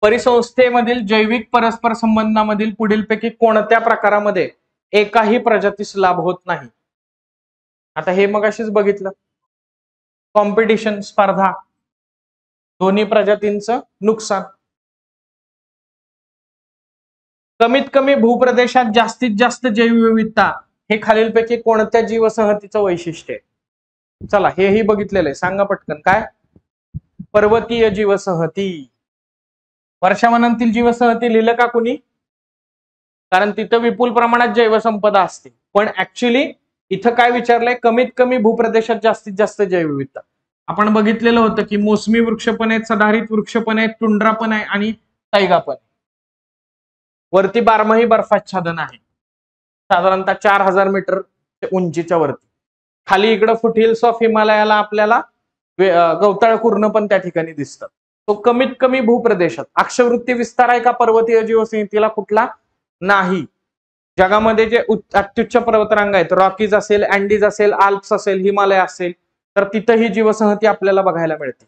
परिसंस्थेमधील जैविक परस्पर संबंधामधील पुढीलपैकी कोणत्या प्रकारामध्ये एकाही प्रजातीस लाभ होत नाही? आता हे मगाशीच बघितलं, कॉम्पिटिशन, स्पर्धा, दोन्ही प्रजातींचं नुकसान. कमीत कमी भूप्रदेशात जास्तीत जास्त जैवविविधता हे खालीलपैकी कोणत्या जीवसंहतीचं वैशिष्ट्य आहे? चला, हेही बघितलेलं आहे, सांगा पटकन. काय? पर्वतीय जीवसंहती. वर्षावनांतील जीवसंहती लिहिलं का कुणी? कारण तिथं विपुल प्रमाणात जैवसंपदा असते, पण ऍक्च्युली इथं काय विचारलंय? कमीत कमी भूप्रदेशात जास्तीत जास्त जैवविविधता. आपण बघितलेलं होतं की मोसमी वृक्ष पण आहेत, सदाहरित वृक्ष पण आहेत, टुंड्रा पण आहे आणि तैगा पण. वरती बारमाही बर्फाच्छादन आहे, साधारणतः 4000 मीटर उंचीच्या वरती. खाली इकडं फुट हिल्स ऑफ हिमालयाला आपल्याला गवताळ कुर्ण पण त्या ठिकाणी दिसतात. तो कमीत कमी भूप्रदेशात. अक्षवृत्ती विस्तार आहे का पर्वतीय जीवसंहतीला? कुठला? नाही. जगामध्ये जे अत्युच्च पर्वतरांग आहेत, रॉकीज असेल, अँडीज असेल, आल्प्स असेल, हिमालय असेल, तर तिथं ही जीवसंहती आपल्याला बघायला मिळते.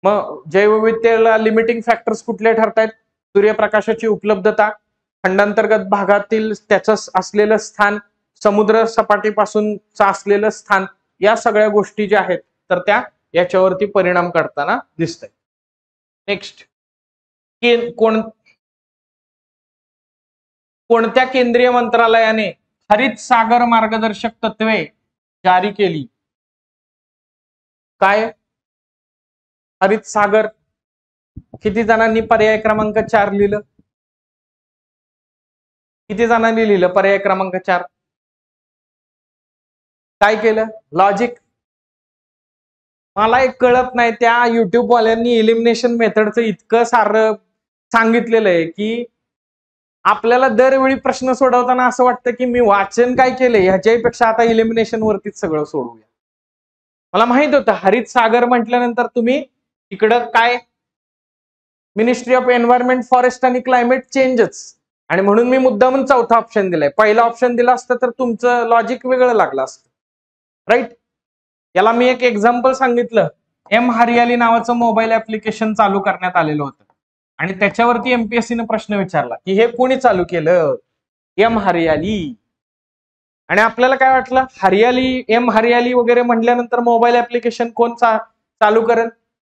मग जैवविविधतेला लिमिटिंग फॅक्टर्स कुठले ठरतायत? सूर्यप्रकाशाची उपलब्धता, खंडांतर्गत भागातील त्याचं असलेलं स्थान, समुद्र सपाटीपासूनचं असलेलं स्थान, या सगळ्या गोष्टी ज्या आहेत तर त्या याच्यावरती परिणाम करताना दिसतंय. नेक्स्ट, कोणत्या केंद्रीय मंत्रालयाने हरित सागर मार्गदर्शक तत्वे जारी केली? काय? हरित सागर. किती जणांनी पर्याय क्रमांक 4 लिहिलं? किती जणांनी लिहिलं पर्याय क्रमांक 4? काय केलं? लॉजिक. मला एक कळत नाही, त्या युट्यूब वाल्यांनी एलिमिनेशन मेथडचं इतकं सारं सांगितलेलं आहे की आपल्याला दरवेळी प्रश्न सोडवताना असं वाटतं की मी वाचन काय केलंय ह्याच्यापेक्षा आता इलिमिनेशन वरतीच सगळं सोडवूया. मला माहित होतं हरित सागर म्हटल्यानंतर तुम्ही इकडं काय मिनिस्ट्री ऑफ एन्व्हायरमेंट फॉरेस्ट आणि क्लायमेट चेंजच, आणि म्हणून मी मुद्दामून चौथा ऑप्शन दिलाय. पहिला ऑप्शन दिला असतं तर तुमचं लॉजिक वेगळं लागलं असतं, राईट. याला मी एक एक्झाम्पल सांगितलं. एम हरियाली नावाचं मोबाईल ऍप्लिकेशन चालू करण्यात आलेलं होतं आणि त्याच्यावरती एमपीएससीने प्रश्न विचारला की हे कोणी चालू केलं? एम हरियाली. आणि आपल्याला काय वाटलं, हरियाली एम हरियाली वगैरे म्हटल्यानंतर मोबाईल ऍप्लिकेशन कोण चालू करेल?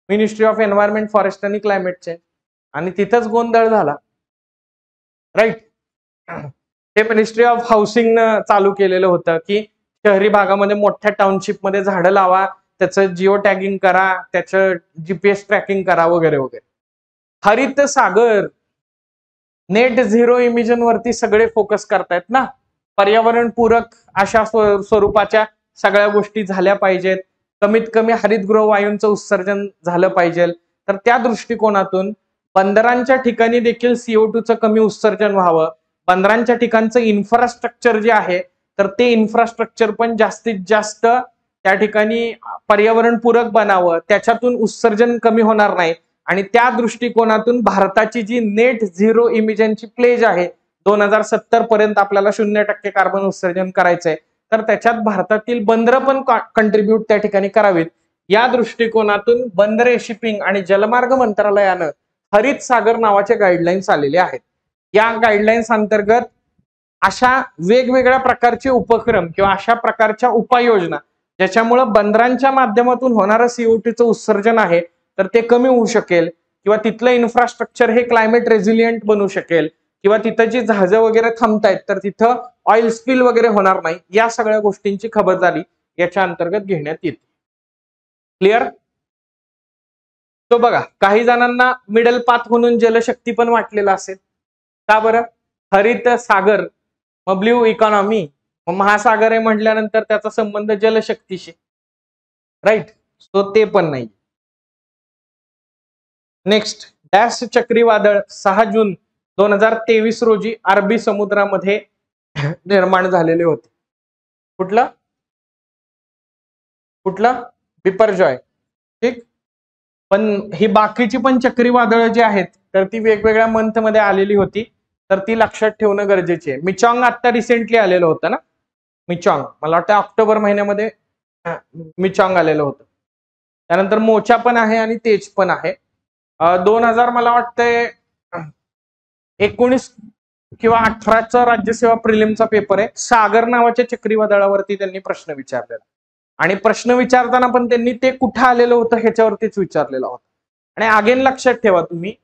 मिनिस्ट्री ऑफ एन्व्हायरमेंट फॉरेस्ट आणि क्लायमेट चेंज. आणि तिथंच गोंधळ झाला, राईट. हे मिनिस्ट्री ऑफ हाऊसिंग चालू केलेलं होतं की शहरी भागामध्ये मोठ्या टाउनशिपमध्ये झाडं लावा, त्याचं जिओ टॅगिंग करा, त्याचं जीपीएस ट्रॅकिंग करा वगैरे वगैरे. हरित सागर नेट झिरो इमिजन वरती सगळे फोकस करतायत ना, पर्यावरण पूरक अशा स्वरूपाच्या सगळ्या गोष्टी झाल्या पाहिजेत, कमीत कमी हरितगृह वायूंचं उत्सर्जन झालं पाहिजे. तर त्या दृष्टिकोनातून बंदरांच्या ठिकाणी देखील CO2चं कमी उत्सर्जन व्हावं, बंदरांच्या ठिकाणचं इन्फ्रास्ट्रक्चर जे आहे तर ते इन्फ्रास्ट्रक्चर पण जास्तीत जास्त त्या ठिकाणी पर्यावरणपूरक बनावं, त्याच्यातून उत्सर्जन कमी होणार नाही. आणि त्या दृष्टिकोनातून भारताची जी नेट झिरो इमिजनची प्लेज आहे 2070 पर्यंत आपल्याला 0% कार्बन उत्सर्जन करायचंय, तर त्याच्यात भारतातील बंदरं पण कंट्रीब्यूट त्या ठिकाणी करावीत. या दृष्टिकोनातून बंदरे, शिपिंग आणि जलमार्ग मंत्रालयानं हरित सागर नावाचे गाईडलाईन्स आलेले आहेत. या गाईडलाईन्स अंतर्गत अशा वेगवेगळ्या प्रकारचे उपक्रम किंवा अशा प्रकारच्या उपाययोजना ज्याच्यामुळे बंदरांच्या माध्यमातून होणारं CO2चं उत्सर्जन आहे तर ते कमी होऊ शकेल, किंवा तिथलं इन्फ्रास्ट्रक्चर हे क्लायमेट रेझिलियंट बनू शकेल, किंवा तिथं जी जहाजं वगैरे थांबतायत तर तिथं ऑइल स्पिल वगैरे होणार नाही. या सगळ्या गोष्टींची खबरदारी याच्या अंतर्गत घेण्यात येते. क्लिअर? तो बघा, काही जणांना मिडल पाथ म्हणून जलशक्ती पण वाटलेला असेल. का बरं? हरित सागर मग ब्ल्यू इकॉनॉमी, महासागर आहे म्हटल्यानंतर त्याचा संबंध जलशक्तीशी, राईट. सो ते पण नाही. नेक्स्ट, डॅश चक्रीवादळ 6 जून 2023 रोजी अरबी समुद्रामध्ये निर्माण झालेले होते. कुठलं? बिपरजॉय, ठीक. पण ही बाकीची पण चक्रीवादळ जी आहेत तर ती वेगवेगळ्या मंथ मध्ये आलेली होती, तर ती लक्षात ठेवणं गरजेचे आहे. मिचॉंग आता रिसेंटली आलेलं होतं ना, मिचॉंग मला वाटतं ऑक्टोबर महिन्यामध्ये मिचॉंग आलेलं होतं. त्यानंतर मोचा पण आहे आणि तेज पण आहे. 2000 मला वाटतंय 19 किंवा 18चा राज्यसेवा प्रिलिमचा पेपर आहे. सागर नावाच्या चक्रीवादळावरती त्यांनी प्रश्न विचारलेला, आणि प्रश्न विचारताना पण त्यांनी ते कुठं आलेलं होतं ह्याच्यावरतीच विचारलेला होता. आणि अगेन लक्षात ठेवा तुम्ही,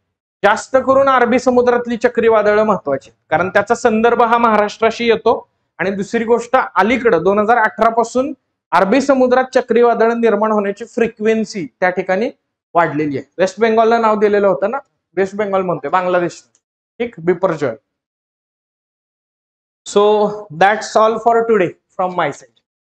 जास्त करून अरबी समुद्रातली चक्रीवादळं महत्वाची, कारण त्याचा संदर्भ हा महाराष्ट्राशी येतो. आणि दुसरी गोष्ट, अलीकडं 2018 पासून अरबी समुद्रात चक्रीवादळ निर्माण होण्याची फ्रिक्वेन्सी त्या ठिकाणी वाढलेली आहे. वेस्ट बेंगॉलला नाव दिलेलं होतं ना, वेस्ट बेंगॉल म्हणतोय, बांगलादेश, ठीक. Biparjoy. So that's all for today from my side.